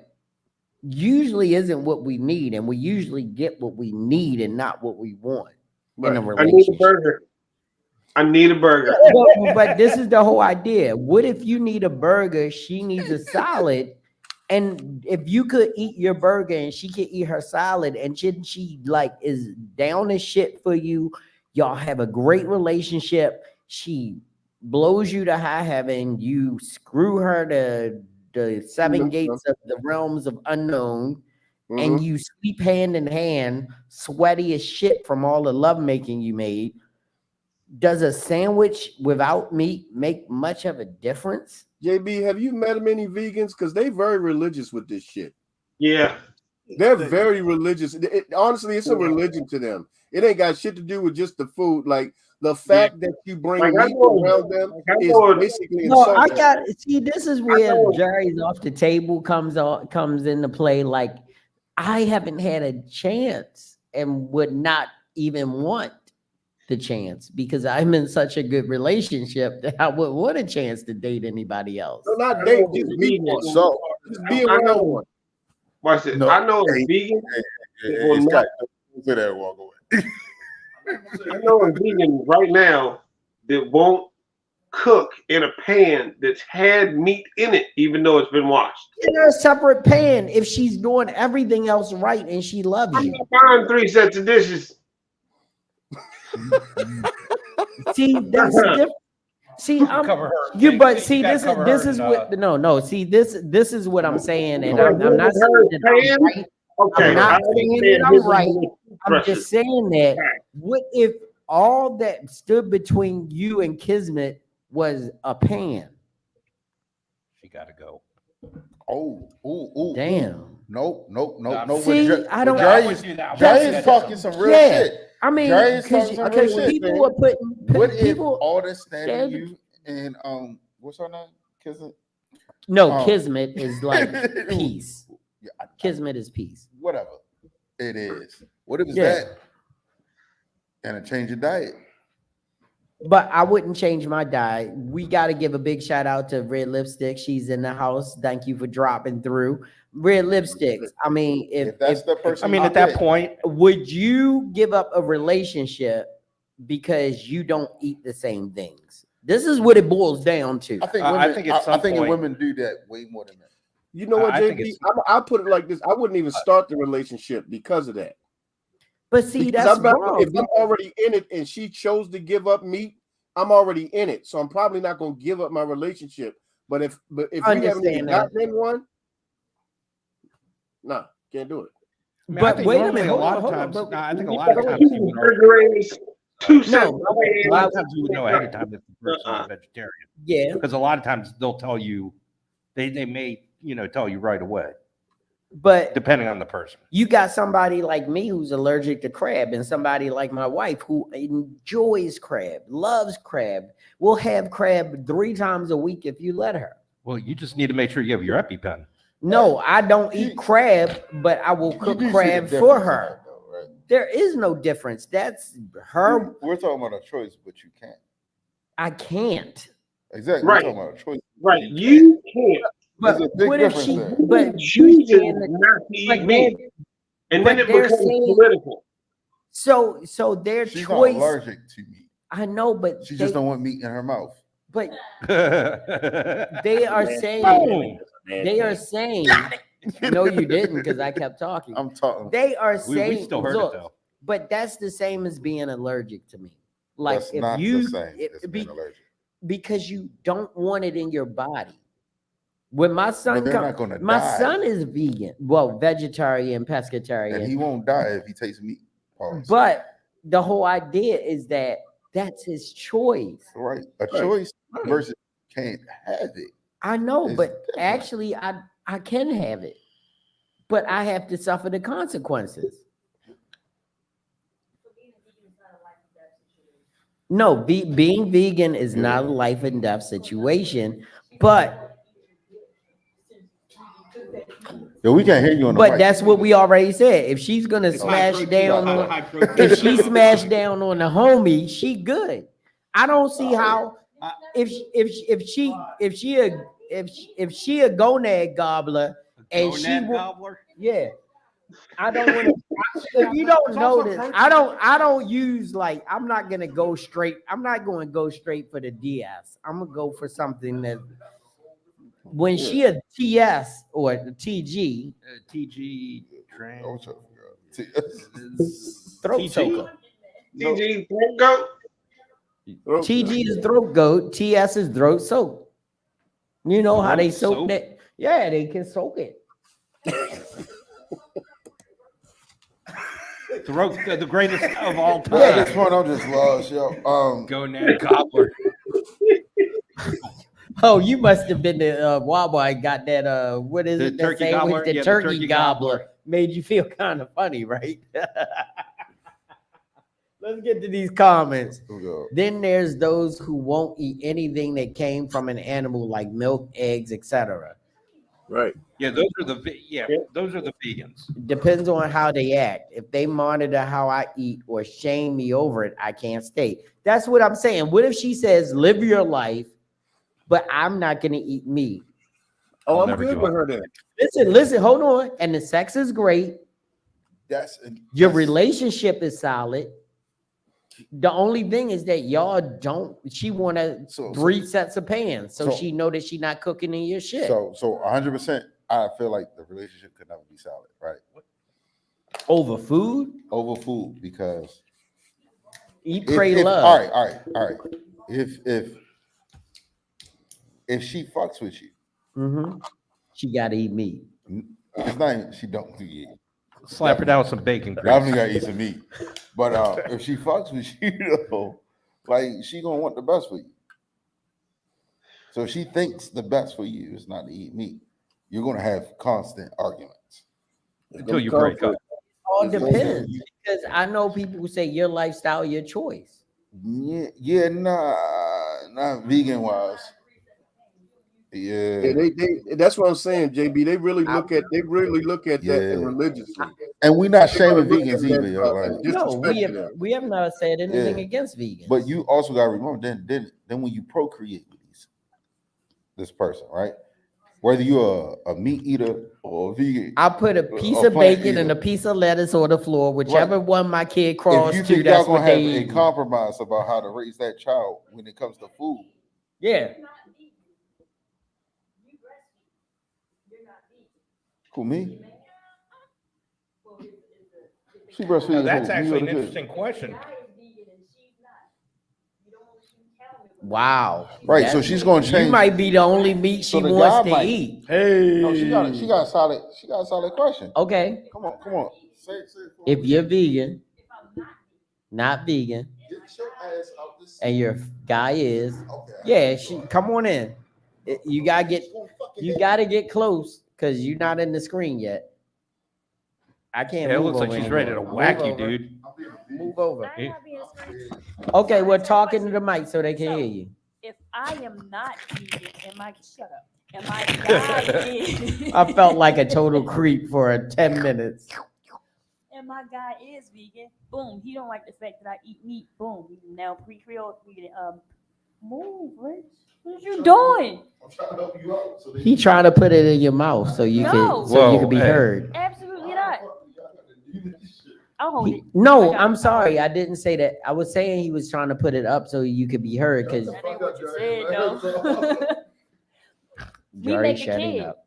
usually isn't what we need, and we usually get what we need and not what we want in a I need a relationship. burger. I need a burger. But this is the whole idea. What if you need a burger, she needs a salad, and if you could eat your burger and she could eat her salad, and she like is down as shit for you, y'all have a great relationship, she blows you to high heaven, you screw her to the seven gates of the realms of unknown, and you sleep hand in hand, sweaty as shit from all the lovemaking you made. Does a sandwich without meat make much of a difference? JB, have you met many vegans? Because they very religious with this shit. Yeah. They're very religious. Honestly, it's a religion to them. It ain't got shit to do with just the food. Like, the fact that you bring meat around them is basically insulting. This is where Jerry's off the table comes into play. Like, I haven't had a chance and would not even want the chance, because I'm in such a good relationship that I would want a chance to date anybody else. No, not date, just be one. So just be around one. Watch it. I know a vegan. Walk away. I know a vegan right now that won't cook in a pan that's had meat in it, even though it's been washed. In a separate pan if she's doing everything else right and she loves you. I'm not buying 3 sets of dishes. See, that's different. See, I'm you, but see, this is what this is what I'm saying, and I'm not saying that I'm right. I'm not saying that I'm right. I'm just saying that what if all that stood between you and Kismet was a pan? She got to go. Oh, damn. Nope. See, I don't. Jay is talking some real shit. I mean, because people are putting. What if all this standing you and what's her name? Kismet? No, Kismet is like peace. Kismet is peace. Whatever it is. What if it's that? And a change of diet. But I wouldn't change my diet. We got to give a big shout out to Red Lipstick. She's in the house. Thank you for dropping through. Red Lipsticks. I mean, If that's the person, I mean, you at that pick, point, would you give up a relationship because you don't eat the same things? This is what it boils down to. I think I women. think at some I think point- women do that way more than men. You know what, I think JB? it's- I'll put it like this: I wouldn't even start the relationship because of that. But see, Because that's I'm not, wrong. if I'm already in it and she chose to give up meat, I'm already in it. So I'm probably not going to give up my relationship. But if we haven't even Understand that. gotten in one, nah, can't do it. I mean, I But think wait a normally minute, a lot of hold on, times, but- no, I think a Yeah, lot of those times two you would know, refrigerators, two sets No, of a lot of hands. times you would know ahead of time if the person's Uh-uh. a vegetarian, Yeah, because a lot of times they'll tell you, they may tell you right away, but depending on the person. you got somebody like me who's allergic to crab, and somebody like my wife who enjoys crab, loves crab, will have crab 3 times a week if you let her. Well, you just need to make sure you have your EpiPen. No, I don't eat crab, but I will cook You do see the crab difference for in her. that, though, right? There is no difference. That's her. We're talking about a choice, but you can't. I can't. Exactly. Right. We're talking about a choice. Right, you can't. But There's a big what if difference she? there. But Choosing you saying that- not to eat but meat, and then but it they're becomes saying- political. so their She's choice. not allergic to meat. I know, but She just don't want meat in her mouth. But They they are saying. Boom. They are saying. No, you didn't, because I kept talking. I'm talking. They are we saying. still heard look, it though. but that's the same as being allergic to me. Like That's if not you, the same it- as being allergic. because you don't want it in your body. When my son they're comes, not gonna my die. son is vegan, well, vegetarian, pescatarian. And he won't die if he takes meat. Pause. But the whole idea is that that's his choice. Right. A choice versus can't have it. I know, It's but different. actually, I can have it, but I have to suffer the consequences. No, being vegan is not a life and death situation, but Yo, we can't hear you on the but mic. that's what we already said. If she's gonna smash down on, if she smash down on the homie, she good. I don't see how if she a gonad gobbler and she will, yeah. I don't want to. If you don't know this, I don't use like. I'm not gonna go straight. I'm not going to go straight for the DS. I'm gonna go for something that when she a TS or the TG TG train. Oh, so- throat TG? soaker. TG, go. TG is throat goat. TS is throat soak. You know how they Throat soak soak? that? Yeah, they can soak it. Throat, the greatest of all At time. this point, I'm just lost, yo. Gonad gobbler. Oh, you must have been the Wawa and got that what is The it? That turkey sandwich, gobbler? the Yeah, the turkey turkey gobbler. gobbler. Made you feel kind of funny, right? Let's get to these comments. Here we go. Then there's those who won't eat anything that came from an animal like milk, eggs, etc. Right. Yeah, those are those are the vegans. Depends on how they act. If they monitor how I eat or shame me over it, I can't stay. That's what I'm saying. What if she says, live your life, but I'm not going to eat meat? Oh, I'll I'm never good give with up. her then. Listen, hold on. And the sex is great. Your That's- relationship is solid. The only thing is that y'all don't. She wanted So- 3 sets of pans, so so- she know that she not cooking in your shit. So 100%. I feel like the relationship could never be solid, right? Over food, Over food, because eat, pray, love. all right. If she fucks with you, She got to eat meat. it's not even, she don't eat. Slap her down with some bacon grease. Definitely gotta eat some meat. But if she fucks with you, though, like she gonna want the best for you. So if she thinks the best for you is not to eat meat, you're gonna have constant arguments. Until you break up. All depends, because I know people who say your lifestyle, your choice. Yeah, not vegan wise. Yeah. That's what I'm saying, JB. They really look at that religiously. And we're not shaming They look vegans at that, either, yo. Like, No, we have not said anything against vegans. but you also gotta remember then when you procreate with this person, right? Whether you're a meat eater or a vegan, I'll put a piece or of plant bacon and eater. a piece of lettuce on the floor, whichever one my kid crawls if you to, think y'all that's gonna what they have a eat. compromise about how to raise that child when it comes to food. Yeah. Who, me? She breastfeeding. Now, that's who? Me or actually the an kid? interesting question. Wow. Right, so she's gonna change. You might be the only meat she So the wants guy to might- eat. Hey. No, she got a solid question. Okay. Come on. Say it. If you're vegan, not vegan, Get your ass out this and your guy is, come on in. You gotta get close because you're not in the screen yet. I can't. Yeah, it move looks like over she's anymore. ready to Move whack you, over. dude. Move over. Okay, we're talking to the mic so they can hear you. If I am not vegan, shut up? And my guy is, I felt like a total creep for 10 minutes. and my guy is vegan. Boom, he don't like the fact that I eat meat. Boom, now pre-Creole vegan. Move, Rich. What you doing? I'm trying to help you out. So He trying to put it in your mouth so you can be heard. Absolutely not. I'll hold it. No, I'm sorry. I didn't say that. I was saying he was trying to put it up so you could be heard because That ain't what you said, though. We Jerry make a shutting kid. up.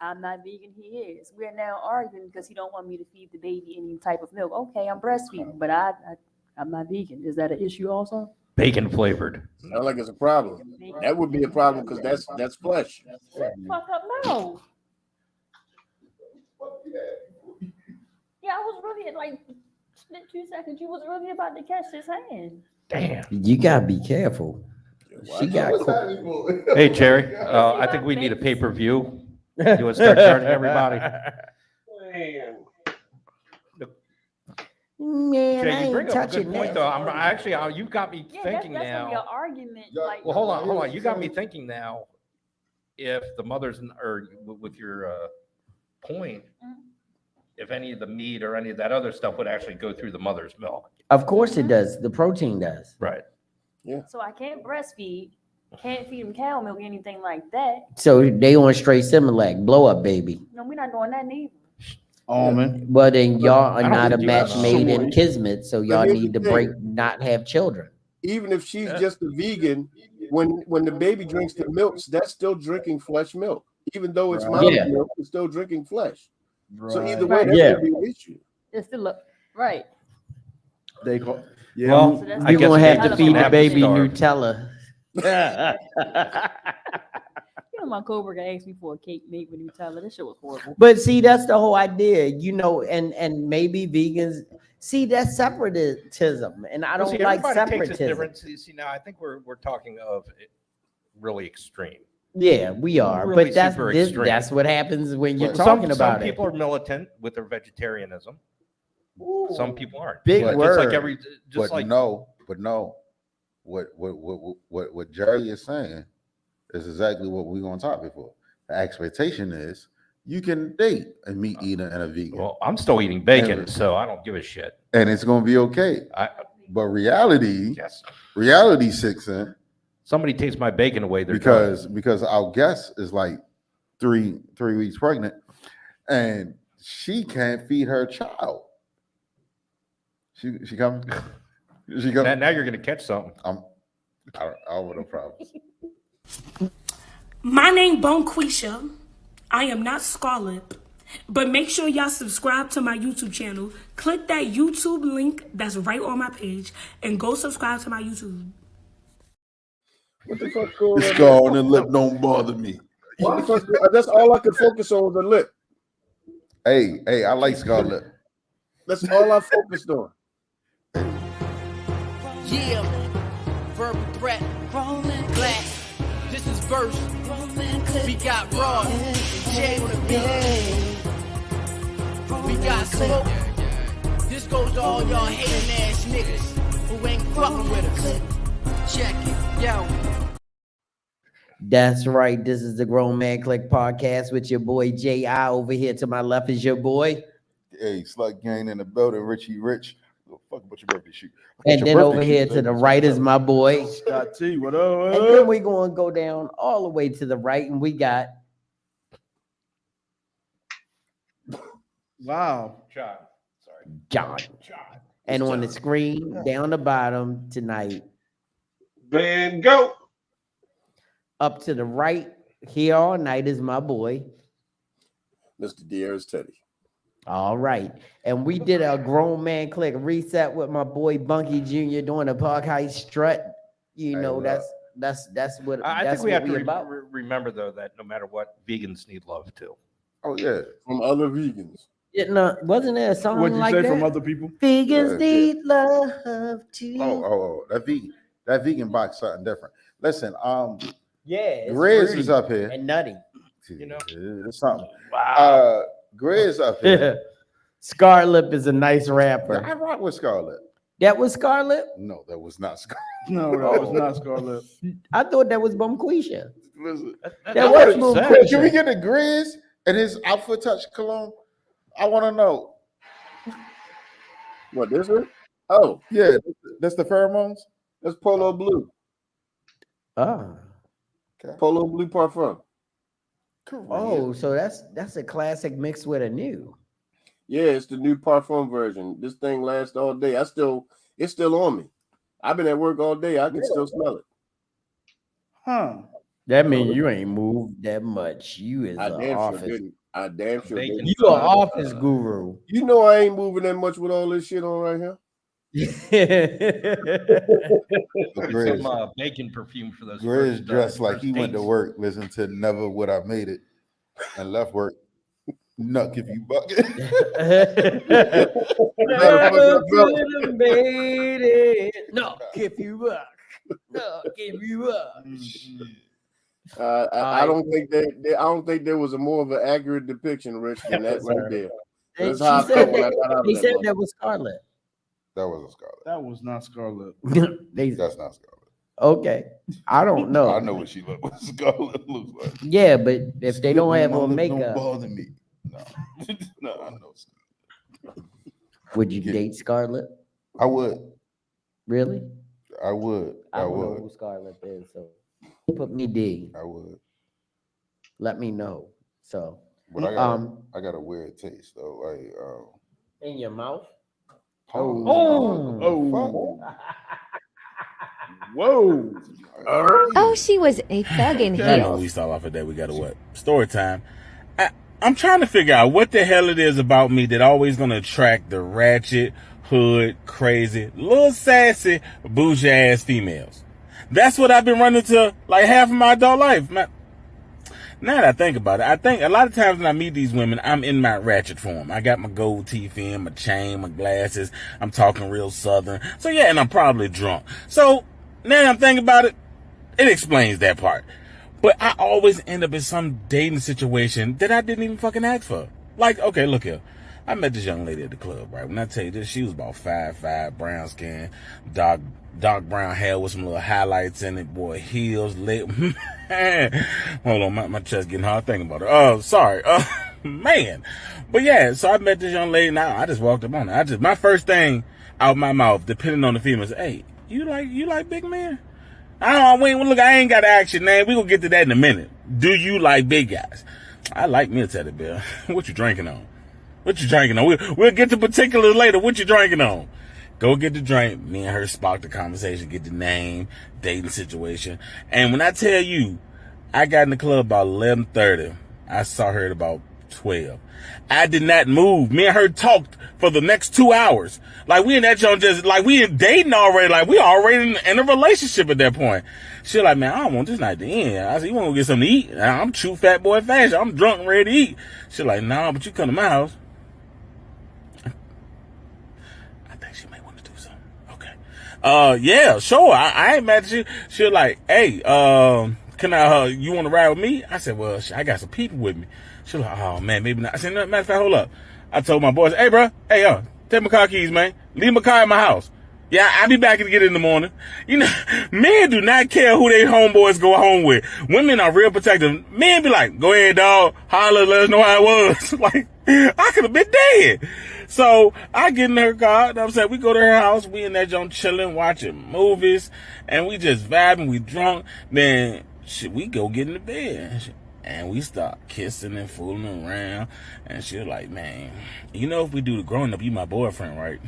I'm not vegan. He is. We're now arguing because he don't want me to feed the baby any type of milk. Okay, I'm breastfeeding, but I'm not vegan. Is that an issue also? Bacon flavored. Sound like it's a problem. That would be a problem because that's flesh. Fuck up, no. Yeah, I was really like split 2 seconds. You was really about to catch his hand. Damn. You gotta be careful. She got Hey, Cherry. I think we need a pay-per-view. You want to start charging everybody? Man, I Jay, you bring ain't up a touching good point, that. though. You got me thinking that's now. Gonna be an argument. Like, Well, hold on. You got me thinking now. If the mothers, or with your point, if any of the meat or any of that other stuff would actually go through the mother's milk. Of course it does. The protein does. Right. So I can't breastfeed, can't feed him cow milk, anything like that. So they on straight Similac, blow up, baby. No, we're not doing that neither. Almond. Well, then y'all I are don't not a think you match have made in soy. kismet, so y'all here's need to the thing. not have children. Even if she's just a vegan, when the baby drinks the milks, that's still drinking flesh milk. Even though it's mother's Yeah. milk, it's still drinking flesh. So Right. either way, Right. that's Yeah. gonna be an issue. It's still up. Right. They call. Yeah. Well, So that's- I You're guess gonna they have just to feed gonna the have baby starve. Nutella. You know, my coworker asked me for a cake made with Nutella. This shit was horrible. But see, that's the whole idea, and maybe vegans see that's separatism, and I Well, don't see, like everybody takes it separatism. different. See, now I think we're talking of it really extreme. Yeah, we are, Really but that's super extreme. that's what happens when you're Some talking about some it. people are militant with their vegetarianism. Some people aren't. Big But word. Just like what Jerry is saying is exactly what we're gonna talk before. The expectation is you can date a meat eater and a vegan, well, I'm still eating bacon, And- so I don't give a shit. and it's gonna be okay. But reality Yes. sits in Somebody takes my bacon away, they're done. because our guest is like three weeks pregnant, and she can't feed her child. She coming? She coming? Now you're gonna catch something. I don't want no problems. My name Bonquisha. I am not Scarlet. But make sure y'all subscribe to my YouTube channel. Click that YouTube link that's right on my page and go subscribe to my YouTube. What the fuck's going The on? scar on the lip don't bother me. What the fuck? That's all I could focus on was the lip. Hey, I like scar lip. That's all I focused on. Yeah, verbal threat, black. This is verse. We got Raw, Jay on the beat. We got Smoke. This goes to all y'all hating ass niggas who ain't fucking with us. Check it, yo. That's right. This is the Grown Man Click podcast with your boy J.I. Over here to my left is your boy. Hey, Slug Gang in the building, Richie Rich. What the fuck about your birthday shoot? And then over here to the right is my boy. Scott T, what up? And then we're going to go down all the way to the right, and we got Wow. John. Sorry. John. And on the screen down the bottom tonight, Van Gogh. up to the right here all night is my boy. Mr. De'Aaron's Teddy. All right. And we did a Grown Man Click reset with my boy Bunky Jr. doing a podcast strut. You know, that's what I that's think we what have to about. remember, though, that no matter what, vegans need love, too. Oh, yeah. From other vegans. Wasn't there a song What'd you like say that? from other people? Vegans Yeah. need love too. Oh, that vegan box something different. Listen, Yeah, it's Grizz fruity is up here. and nutty. You know? It's something. Wow. Grizz up here. Scarlett is a nice I rapper. rock with Scarlett. That was Scarlett? No, that was not Scarlett. No, that was not Scarlett. I thought that was Bumquisha. Listen, That was Bumquisha. can we get the Grizz and his outfit touch cologne? I want to know. What, this one? Oh, Yeah, that's the pheromones. that's Polo Blue. Oh. Polo Blue Parfum. Oh, so that's a classic mixed with a new. Yeah, it's the new parfum version. This thing lasts all day. It's still on me. I've been at work all day. I can still smell it. Huh. That means you ain't moved that much. You is I an damn sure office. didn't. I damn sure Bacon. didn't. You an office guru. You know I ain't moving that much with all this shit on right here. Some bacon perfume for those. Grizz first, dressed like first he went to dates. work, listened to Never Would I Made It, and left work. Nuck if you bucket. No, if you up. No, if you up. I don't think that. I don't think there was a more of an accurate depiction, Rich, than that right there. That's how I felt when I got out of They that said motherfucker. that was Scarlett. That wasn't Scarlett. That was not Scarlett. That's not Scarlett. Okay. I don't know. I know what she look. What Scarlett looks like. Yeah, but if they don't have on Don't makeup, bother me. No, no, I know. would you date Scarlett? I would. Really? I would. I I don't know would. who Scarlett is, so put me D. I would. Let me know. So But I got a weird taste though. Like in your mouth. Oh. Whoa. Oh, she was a thug in Okay. heels. We start off with that. We got to what? Story time. I'm trying to figure out what the hell it is about me that always going to attract the ratchet, hood, crazy, little sassy, bougie ass females. That's what I've been running to like half of my adult life. Now that I think about it, I think a lot of times when I meet these women, I'm in my ratchet form. I got my gold teeth in, my chain, my glasses. I'm talking real southern. So yeah, and I'm probably drunk. So now that I'm thinking about it, it explains that part. But I always end up in some dating situation that I didn't even fucking ask for. Like, okay, look here. I met this young lady at the club, right? When I tell you this, she was about 5'5", brown skin, dark brown hair with some little highlights in it, boy, heels, leg. Hold on, my chest getting hard thinking about it. Oh, sorry. Man. But yeah, so I met this young lady. Now I just walked up on her. My first thing out my mouth, depending on the female, is, hey, you like big men? Look, I ain't got to ask you, man. We gonna get to that in a minute. Do you like big guys? I like me a teddy bear. What you drinking on? What you drinking on? We'll get to particulars later. What you drinking on? Go get the drink. Me and her spark the conversation, get the name, dating situation. And when I tell you, I got in the club about 11:30. I saw her at about 12. I did not move. Me and her talked for the next 2 hours. Like we in that joint just like we in dating already. Like we already in a relationship at that point. She like, man, I don't want this night to end. I said, you want to get something to eat? I'm true fat boy fashion. I'm drunk and ready to eat. She like, nah, but you come to my house. I think she may want to do something. Okay. Yeah, sure. I ain't mad at you. She like, hey, can I, you want to ride with me? I said, well, I got some people with me. She like, oh man, maybe not. I said, no, matter of fact, hold up. I told my boys, hey bro, hey, take my car keys, man. Leave my car at my house. Yeah, I'll be back again in the morning. You know, men do not care who they homeboys go home with. Women are real protective. Men be like, go ahead, dog. Holler, let us know how it was. Like, I could have been dead. So I get in her car. You know what I'm saying? We go to her house. We in that joint chilling, watching movies. And we just vibing. We drunk. Then, shit, we go get in the bed. And we start kissing and fooling around. And she was like, man, you know, if we do the growing up, you my boyfriend, right?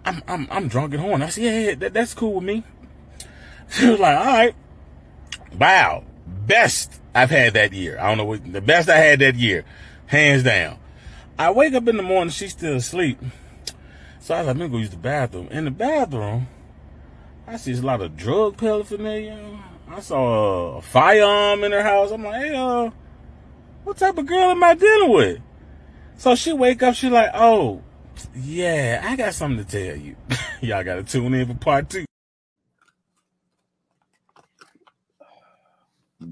I'm drunk at home. I said, yeah, that's cool with me. She was like, all right. Wow. Best I've had that year. I don't know what the best I had that year. Hands down. I wake up in the morning, she's still asleep. So I was like, let me go use the bathroom. In the bathroom, I see a lot of drug paraphernalia. I saw a firearm in her house. I'm like, hey, what type of girl am I dealing with? So she wake up, she like, oh, yeah, I got something to tell you. Y'all got to tune in for part 2.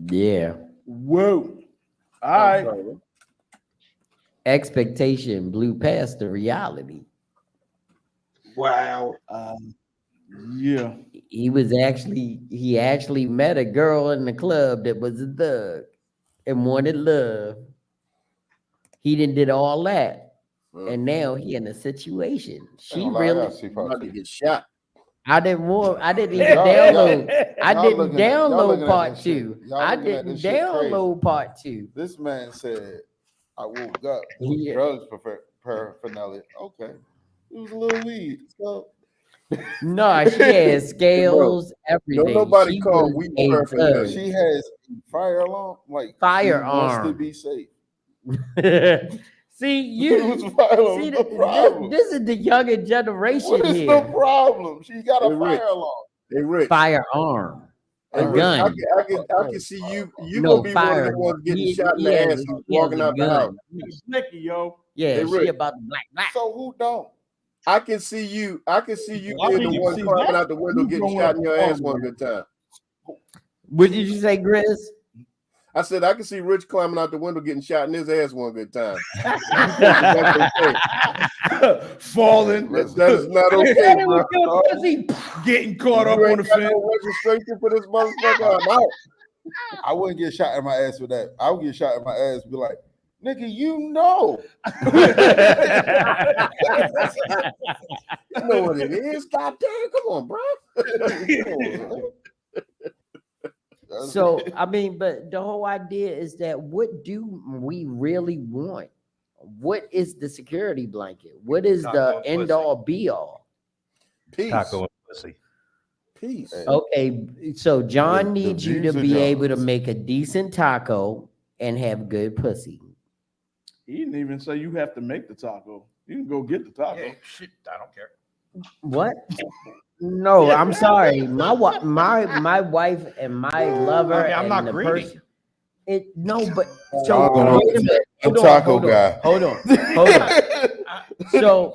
Yeah. Whoa. All right. Expectation blew past the reality. Wow. Yeah. He actually met a girl in the club that was a thug and wanted love. He did all that. And now he in a situation. She really about to get shot. I didn't even download. I didn't download part 2. I didn't download part 2. This man said, I woke up with drugs paraphernalia. Okay. It was a little weed. So no, she has scales, everything. Don't nobody she call weed paraphernalia. She has fire alarm, like firearm. She wants to be safe. See, you see, this is the younger generation. What is here. the problem? She got a fire alarm. Hey, Rich. Firearm. A Rich, gun. I can see you. You gonna be one of the ones getting shot in the ass walking out the house. Slicky, yo. Yeah, hey, she about the black. So who don't? I can see you being the one climbing out the window getting shot in your ass one good time. What did you say, Grizz? I said I can see Rich climbing out the window getting shot in his ass one good time. Falling. That is not okay, bro. Getting caught up on the fence. No registration for this motherfucker. I'm out. I wouldn't get shot in my ass for that. I would get shot in my ass and be like, nigga, you know. You know what it is. Goddamn, come on, bro. So, I mean, but the whole idea is that what do we really want? What is the security blanket? What is the end all be all? Peace. Taco and pussy. Peace. Okay, so John needs you to be able to make a decent taco and have good pussy. He didn't even say you have to make the taco. You can go get the taco. Yeah, shit, I don't care. What? No, I'm sorry. My wife and my lover. I'm not greedy. But so wait a minute. Hold on.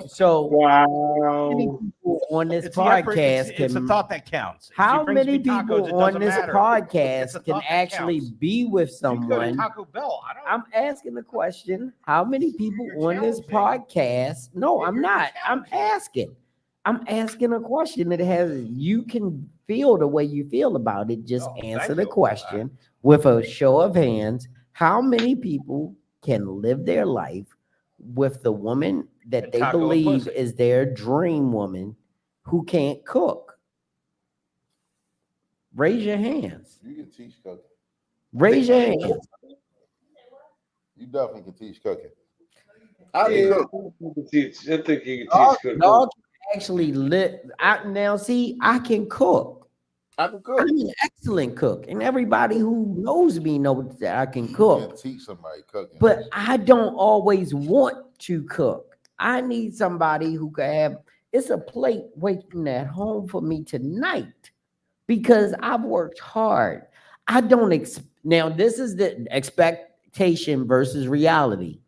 So wow. many people on this podcast it's a thought that counts. How many people on this podcast can actually be with someone? Taco Bell. I'm asking the question. How many people on this podcast? No, I'm not. I'm asking a question that has you can feel the way you feel about it. Just answer the question with a show of hands. How many people can live their life with the woman that they believe is their dream woman who can't cook? Raise your hands. You can teach cooking. Raise your hands. You definitely can teach cooking. I think you can teach cooking. Y'all can actually live. Now, see, I can cook. I'm an excellent cook, and everybody who knows me knows that I can cook. You can teach somebody cooking. But I don't always want to cook. I need somebody who can have. It's a plate waiting at home for me tonight because I've worked hard. I don't now. This is the expectation versus reality.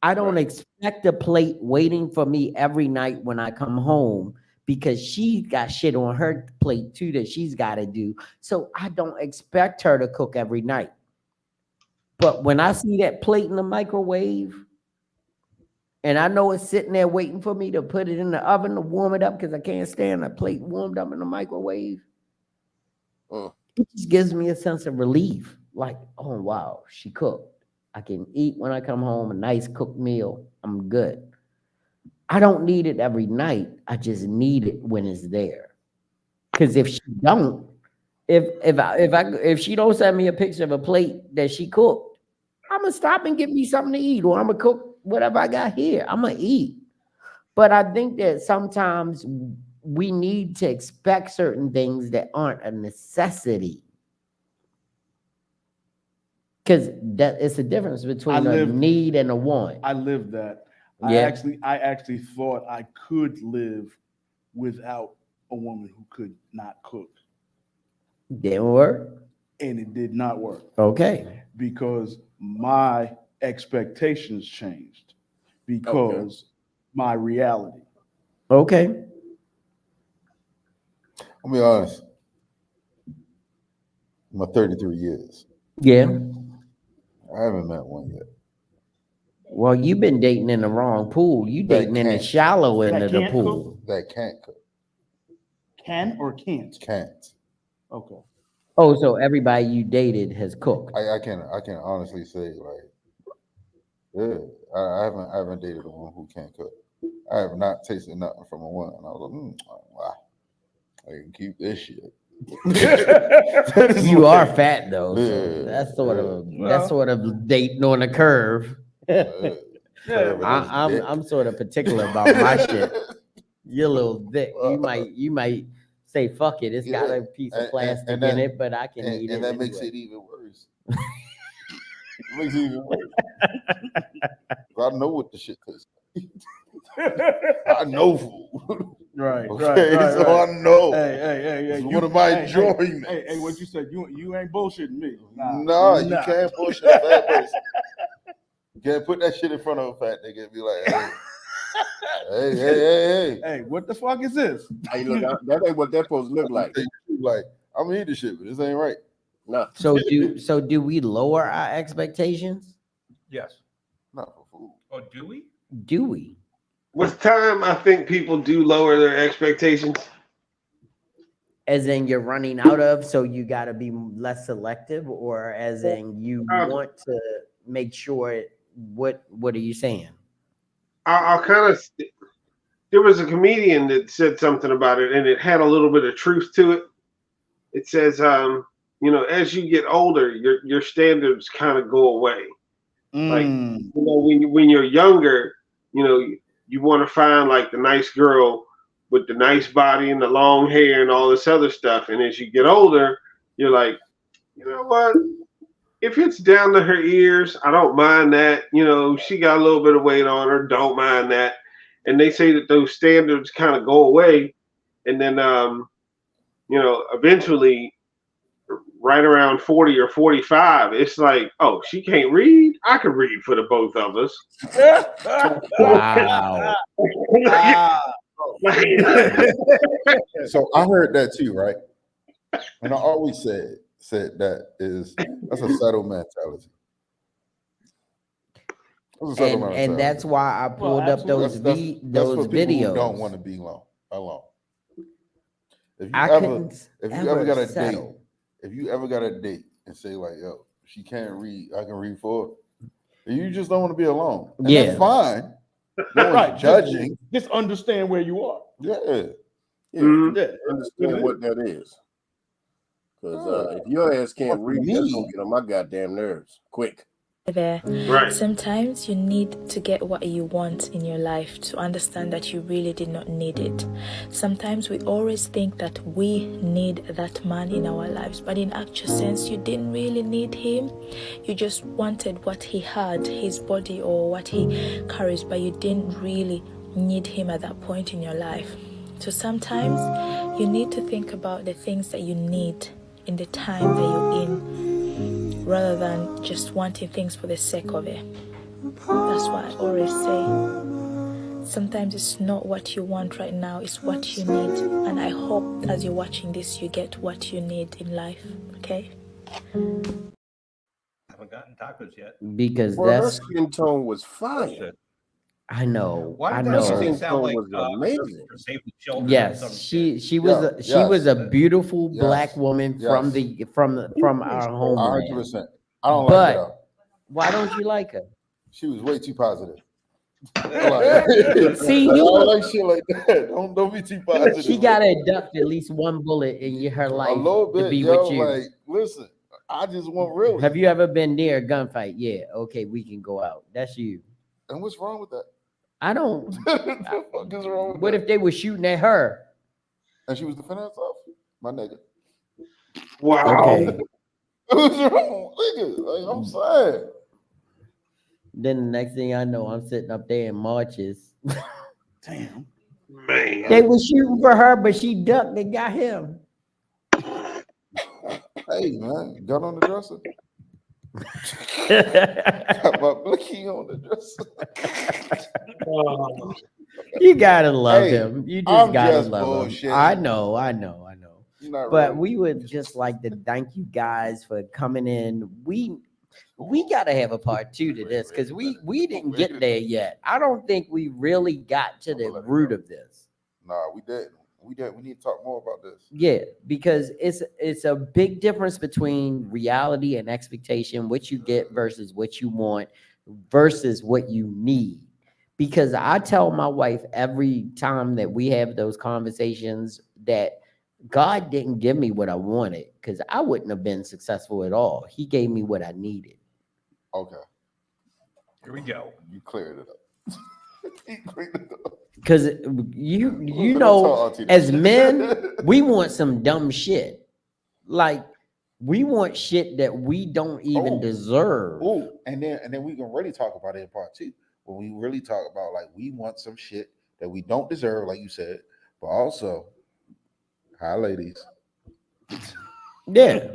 I don't expect a plate waiting for me every night when I come home because she got shit on her plate too that she's got to do. So I don't expect her to cook every night. But when I see that plate in the microwave, and I know it's sitting there waiting for me to put it in the oven to warm it up because I can't stand a plate warmed up in the microwave. It just gives me a sense of relief. Like, oh wow, she cooked. I can eat when I come home a nice cooked meal. I'm good. I don't need it every night. I just need it when it's there. Because if she don't, if she don't send me a picture of a plate that she cooked, I'm gonna stop and get me something to eat, or I'm gonna cook whatever I got here. I'm gonna eat. But I think that sometimes we need to expect certain things that aren't a necessity. Because that it's a difference between a need and a want. I lived that. Yeah. I actually thought I could live without a woman who could not cook. Didn't work. And it did not work. Okay. Because my expectations changed. Because my reality. Okay. I'll be honest. My 33 years. Yeah. I haven't met one yet. Well, you've been dating in the wrong pool. You dating in the shallow end of the pool. That can't cook. Can or can't? Can't. Okay. Oh, so everybody you dated has cooked. I can honestly say, like, yeah, I haven't dated a woman who can't cook. I have not tasted nothing from a woman. I was like, wow, I can keep this shit. You are fat though, so that's sort of dating on a curve. I'm sort of particular about my shit. You're a little thick. You might say fuck it. It's got a piece of plastic in it, but I can eat it. And that anyway. makes it even worse. It makes it even worse. I know what the shit tastes like. I know food. Right, okay, right. So I know. Hey. What am I enjoying? Hey, what you said? You ain't bullshitting me. Nah, you can't bullshit a fat person. You can't put that shit in front of a fat nigga and be like, hey. Hey, what the fuck is this? Hey, look, that ain't what that supposed to look like. Like, I'm gonna eat this shit, but this ain't right. Nah. So do we lower our expectations? Yes. Not for food. Oh, do we? Do we? With time, I think people do lower their expectations. As in you're running out of, so you got to be less selective, or as in you want to make sure. What are you saying? I'll kind of. There was a comedian that said something about it, and it had a little bit of truth to it. It says, as you get older, your standards kind of go away. Like, when you're younger, you want to find like the nice girl with the nice body and the long hair and all this other stuff. And as you get older, you're like, you know what? If it's down to her ears, I don't mind that. She got a little bit of weight on her, don't mind that. And they say that those standards kind of go away. And then, eventually, right around 40 or 45, it's like, oh, she can't read? I can read for the both of us. Wow. So I heard that too, right? And I always said that's a settled mentality. And that's why I pulled up those that's for people videos. Who don't want to be alone. If you ever got a date and say like, yo, she can't read, I can read for her. You just don't want to be alone. And that's fine. No one's judging. Just understand where you are. Yeah. Understand what that is. Because if your ass can't read, that's gonna get on my goddamn nerves. Quick. There. Right. Sometimes you need to get what you want in your life to understand that you really did not need it. Sometimes we always think that we need that man in our lives, but in actual sense, you didn't really need him. You just wanted what he had, his body or what he carries, but you didn't really need him at that point in your life. So sometimes you need to think about the things that you need in the time that you're in, rather than just wanting things for the sake of it. That's why I always say, sometimes it's not what you want right now, it's what you need. And I hope as you're watching this, you get what you need in life, okay? Haven't gotten tacos yet. Because her skin tone was fine. I know. Why I did that music know. sound like was amazing. for Save the Children? Or Yes, some she shit? she was she was a beautiful Yes. black woman from Yes. from our homeland. 100%. I don't like her But though. why don't you like her? She was way too positive. I See, don't like shit like that. Don't be too positive. she got to ducked at least one bullet in her a life little to bit, be yo. with you. Like, listen, I just want real. Have you ever been near a gunfight? Yeah. Okay, we can go out. That's you. And what's wrong with that? I don't. What the fuck is wrong with What that? if they were shooting at her? And she was defending herself? My nigga. Wow. Okay. What's wrong, nigga? Like, I'm sad. Then the next thing I know, I'm sitting up there in marches. Damn. Man. They were shooting for her, but she ducked and got him. Hey, man, gun on the dresser. Got my blicky on the dresser. You gotta love Hey, him. You just I'm gotta just love him. bullshitting. I know. You're not But really- we would just like to thank you guys for coming in. We gotta have a part 2 to this because we didn't get there yet. I don't think we really got to the root of this. Nah, we didn't. We need to talk more about this. Yeah, because it's a big difference between reality and expectation, what you get versus what you want versus what you need. Because I tell my wife every time that we have those conversations that God didn't give me what I wanted because I wouldn't have been successful at all. He gave me what I needed. Okay. Here we go. You cleared it up. You cleared it up. Because you Let me know, tell Auntie as this. men, we want some dumb shit. Like we want shit that we don't even deserve. Oh, and then we can really talk about it in part 2 when we really talk about like we want some shit that we don't deserve, like you said, but also, hi ladies. Yeah.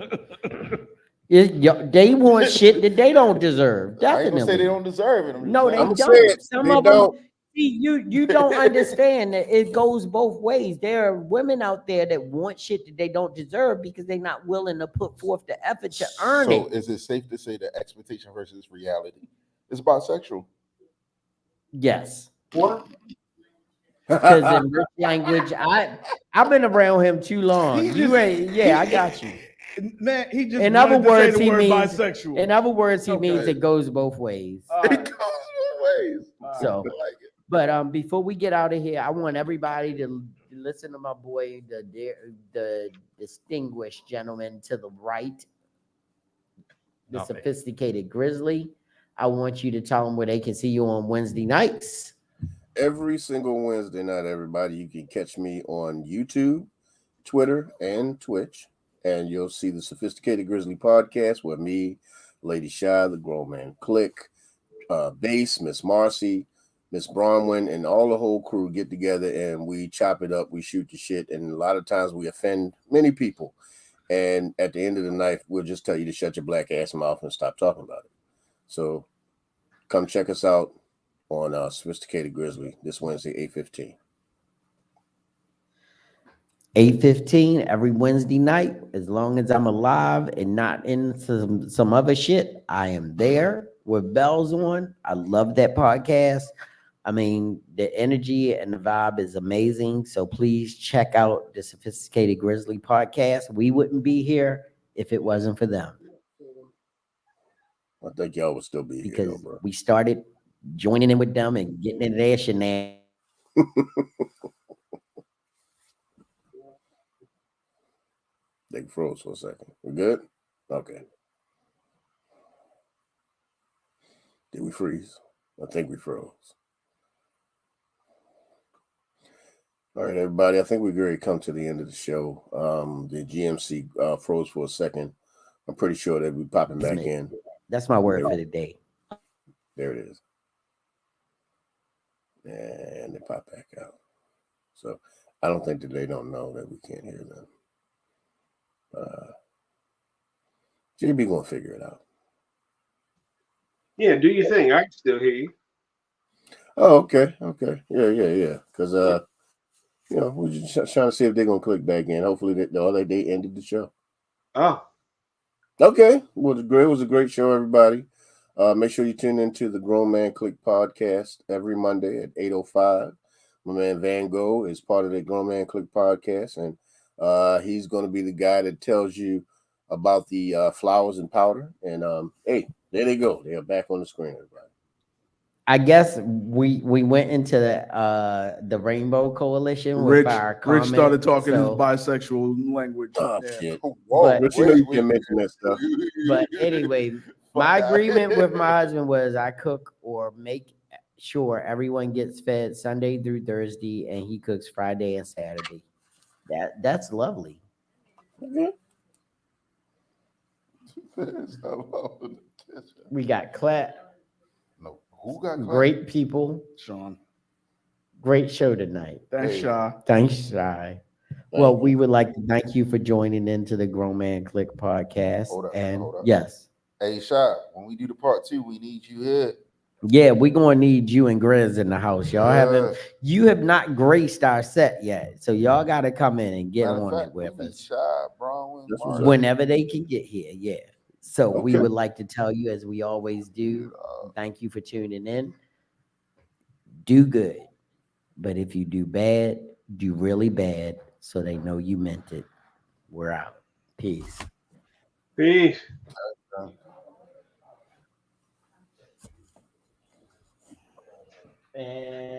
They want shit that they don't deserve. I ain't gonna say Definitely. they don't deserve it. No, they I'm don't. Some they of don't. them. See, you don't understand that it goes both ways. There are women out there that want shit that they don't deserve because they're not willing to put forth the effort to earn So it. is it safe to say that expectation versus reality is bisexual? Yes. What? Because in rich language, I've been around him too long. I got you. Man, he just In other wanted to say words, the he word means. bisexual. In other words, he means Okay. it goes both ways. All right. It goes both ways. So, I like it. but before we get out of here, I want everybody to listen to my boy, the distinguished gentleman to the right, the Not me. sophisticated grizzly. I want you to tell them where they can see you on Wednesday nights. Every single Wednesday night, everybody, you can catch me on YouTube, Twitter, and Twitch. And you'll see the Sophisticated Grizzly podcast where me, Lady Shy, the Grown Man Click, Bass, Miss Marcy, Miss Bronwyn, and all the whole crew get together and we chop it up, we shoot the shit, and a lot of times we offend many people. And at the end of the night, we'll just tell you to shut your black ass mouth and stop talking about it. So come check us out on Sophisticated Grizzly this Wednesday, 8:15. 8:15 every Wednesday night. As long as I'm alive and not in some other shit, I am there with bells on. I love that podcast. I mean, the energy and the vibe is amazing. So please check out the Sophisticated Grizzly podcast. We wouldn't be here if it wasn't for them. I think y'all would still be here, Because though, bro. we started joining in with them and getting into their shenanigans. They froze for a second. We good? Okay. Did we freeze? I think we froze. All right, everybody. I think we're going to come to the end of the show. The GMC froze for a second. I'm pretty sure they'll be popping back in. That's my word for the day. There it is. And they pop back out. So I don't think that they don't know that we can't hear them. JB gonna figure it out. Yeah, do your thing. I can still hear you. Oh, okay. Yeah. Because we're just trying to see if they're gonna click back in. Hopefully they ended the show. Oh. Okay. Well, it was a great show, everybody. Make sure you tune into the Grown Man Click podcast every Monday at 8:05. My man Van Gogh is part of the Grown Man Click podcast, and he's going to be the guy that tells you about the flowers and powder. And hey, there they go. They are back on the screen, everybody. I guess we went into the Rainbow Coalition with our comment. Rich started talking his so, bisexual language. Oh Yeah. shit! But- Rich, you know you can mention that stuff. But anyway, my agreement with my husband was I cook or make sure everyone gets fed Sunday through Thursday, and he cooks Friday and Saturday. That's lovely. We got clap. No, who got clap? Great people. Sean. Great show tonight. Thanks, Shaw. Thanks, Shy. Well, we would like to thank you for joining into the Grown Man Click podcast. Hold up, and hold up. yes, Hey, Shot, when we do the part 2, we need you here. yeah, we're gonna need you and Grizz in the house. Y'all you have not graced our set yet, so y'all got to come in and get on it with us Shot, Bronwyn, whenever they can get here. Yeah. So we Okay. would like to tell you, as we always do, thank you for tuning in. Do good, but if you do bad, do really bad, so they know you meant it. We're out. Peace. Peace. And